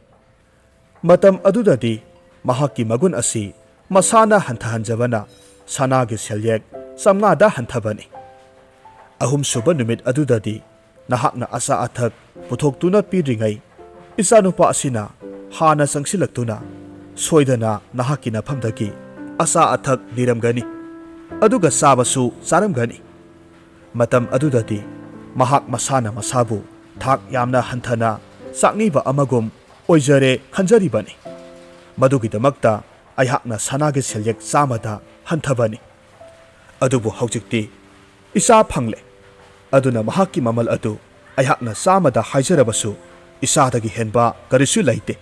ꯃꯇꯝ ꯑꯗꯨꯗꯗꯤ ꯃꯍꯥꯛꯀꯤ ꯃꯒꯨꯟ ꯑꯁꯤ ꯃꯁꯥꯅ ꯍꯟꯊꯍꯟꯖꯕꯅ ꯁꯅꯥꯒꯤ ꯁꯦꯜꯌꯦꯛ 500ꯗ ꯍꯟꯊꯕꯅꯤ꯫ ꯑꯍꯨꯝꯁꯨꯕ ꯅꯨꯃꯤꯠ ꯑꯗꯨꯗꯗꯤ ꯅꯍꯥꯛꯅ ꯑꯆꯥ ꯑꯊꯛ ꯄꯨꯊꯣꯛꯇꯨꯅ ꯄꯤꯗ꯭ꯔꯤꯉꯩ ꯏꯆꯥꯅꯨꯄꯥ ꯑꯁꯤꯅ ꯍꯥꯟꯅ ꯆꯪꯁꯤꯜꯂꯛꯇꯨꯅ ꯁꯣꯏꯗꯅ ꯅꯍꯥꯛꯀꯤ ꯅꯐꯝꯗꯒꯤ ꯑꯆꯥ ꯑꯊꯛ ꯅꯤꯔꯝꯒꯅꯤ, ꯑꯗꯨꯒ ꯆꯥꯕꯁꯨ ꯆꯥꯔꯝꯒꯅꯤ꯫ ꯃꯇꯝ ꯑꯗꯨꯗꯗꯤ ꯃꯍꯥꯛ ꯃꯁꯥꯅ ꯃꯁꯥꯕꯨ ꯊꯥꯛ ꯌꯥꯝꯅ ꯍꯟꯊꯅ ꯆꯥꯛꯅꯤꯕ ꯑꯃꯒꯨꯝ ꯑꯣꯏꯖꯔꯦ ꯈꯟꯖꯔꯤꯕꯅꯤ꯫ ꯃꯗꯨꯒꯤꯗꯃꯛꯇ ꯑꯩꯍꯥꯛꯅ ꯁꯅꯥꯒꯤ ꯁꯦꯜꯌꯦꯛ 100ꯗ ꯍꯟꯊꯕꯅꯤ꯫ ꯑꯗꯨꯕꯨ ꯍꯧꯖꯤꯛꯇꯤ ꯏꯆꯥ ꯐꯪꯂꯦ, ꯑꯗꯨꯅ ꯃꯍꯥꯛꯀꯤ ꯃꯃꯜ ꯑꯗꯨ ꯑꯩꯍꯥꯛꯅ 100ꯗ ꯍꯥꯏꯖꯔꯕꯁꯨ ꯏꯆꯥꯗꯒꯤ ꯍꯦꯟꯕ ꯀꯔꯤꯁꯨ ꯂꯩꯇꯦ꯫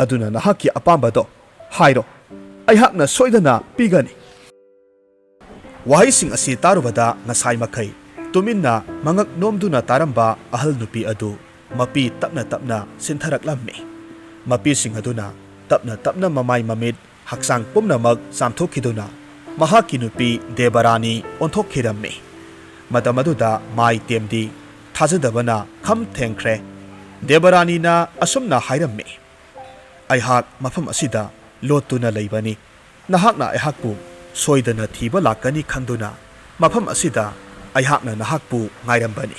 ꯑꯗꯨꯅ ꯅꯍꯥꯛꯀꯤ ꯑꯄꯥꯝꯕꯗꯣ ꯍꯥꯏꯔꯣ, ꯑꯩꯍꯥꯛꯅ ꯁꯣꯏꯗꯅ ꯄꯤꯒꯅꯤ꯫ ꯋꯥꯍꯩꯁꯤꯡ ꯑꯁꯤ ꯇꯥꯔꯨꯕꯗ ꯉꯁꯥꯏ ꯃꯈꯩ ꯇꯨꯃꯤꯟꯅ ꯃꯉꯛ ꯅꯣꯝꯗꯨꯅ ꯇꯥꯔꯝꯕ ꯑꯍꯜ ꯅꯨꯄꯤ ꯑꯗꯨ ꯃꯄꯤ ꯇꯞꯅ ꯇꯞꯅ ꯆꯤꯟꯊꯔꯛꯂꯝꯃꯤ꯫ ꯃꯄꯤꯁꯤꯡ ꯑꯗꯨꯅ ꯇꯞꯅ ꯇꯞꯅ ꯃꯃꯥꯏ ꯃꯃꯤꯠ ꯍꯛꯆꯥꯡ ꯄꯨꯝꯅꯃꯛ ꯆꯥꯝꯊꯣꯛꯈꯤꯗꯨꯅ ꯃꯍꯥꯛꯀꯤ ꯅꯨꯄꯤ ꯗꯦꯕꯔꯥꯅꯤ ꯑꯣꯟꯊꯣꯛꯈꯤꯔꯝꯃꯤ꯫ ꯃꯇꯝ ꯑꯗꯨꯗ ꯃꯥꯏꯇꯦꯝꯗꯤ ꯊꯥꯖꯗꯕꯅ ꯈꯝ ꯊꯦꯡꯈ꯭ꯔꯦ꯫ ꯗꯦꯕꯔꯥꯅꯤꯅ ꯑꯁꯨꯝꯅ ꯍꯥꯏꯔꯝꯃꯤ, ꯑꯩꯍꯥꯛ ꯃꯐꯝ ꯑꯁꯤꯗ ꯂꯣꯠꯇꯨꯅ ꯂꯩꯕꯅꯤ꯫ ꯅꯍꯥꯛꯅ ꯑꯩꯍꯥꯛꯄꯨ ꯁꯣꯏꯗꯅ ꯊꯤꯕ ꯂꯥꯛꯀꯅꯤ ꯈꯪꯗꯨꯅ ꯃꯐꯝ ꯑꯁꯤꯗ ꯑꯩꯍꯥꯛꯅ ꯅꯍꯥꯛꯄꯨ ꯉꯥꯏꯔꯝꯕꯅꯤ꯫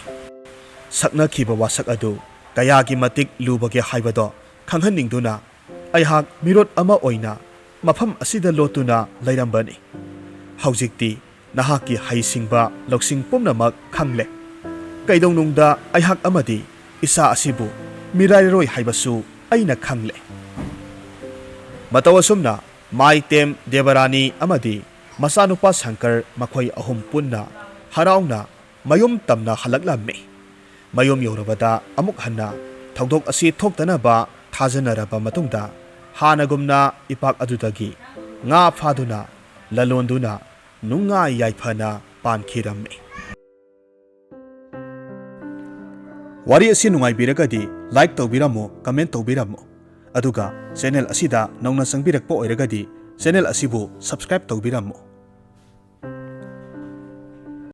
saknakiba wasak adu kayagi matik lubage haibado khanghaningduna aihak mirot ama oina mafam asida lotuna lairambani haujikti nahaki haisingba loksing pumnamak khangle kaidongnungda aihak amadi isa asibu mirairoi haibasu aina khangle matawasumna Moirangthem Devarani amadi masanupa Shankar makhoi ahum punna harauna mayum tamna halaklammi mayum yorabada amuk hanna thongdok asi thoktanaba thajanaraba matungda hanagumna ipak adudagi nga phaduna lalonduna nunga yaifana pankhirammi wari asi nungai biragadi like tawbiramo comment tawbiramo aduga channel asida nauna sangbirakpa oiragadi channel asibu subscribe tawbiramo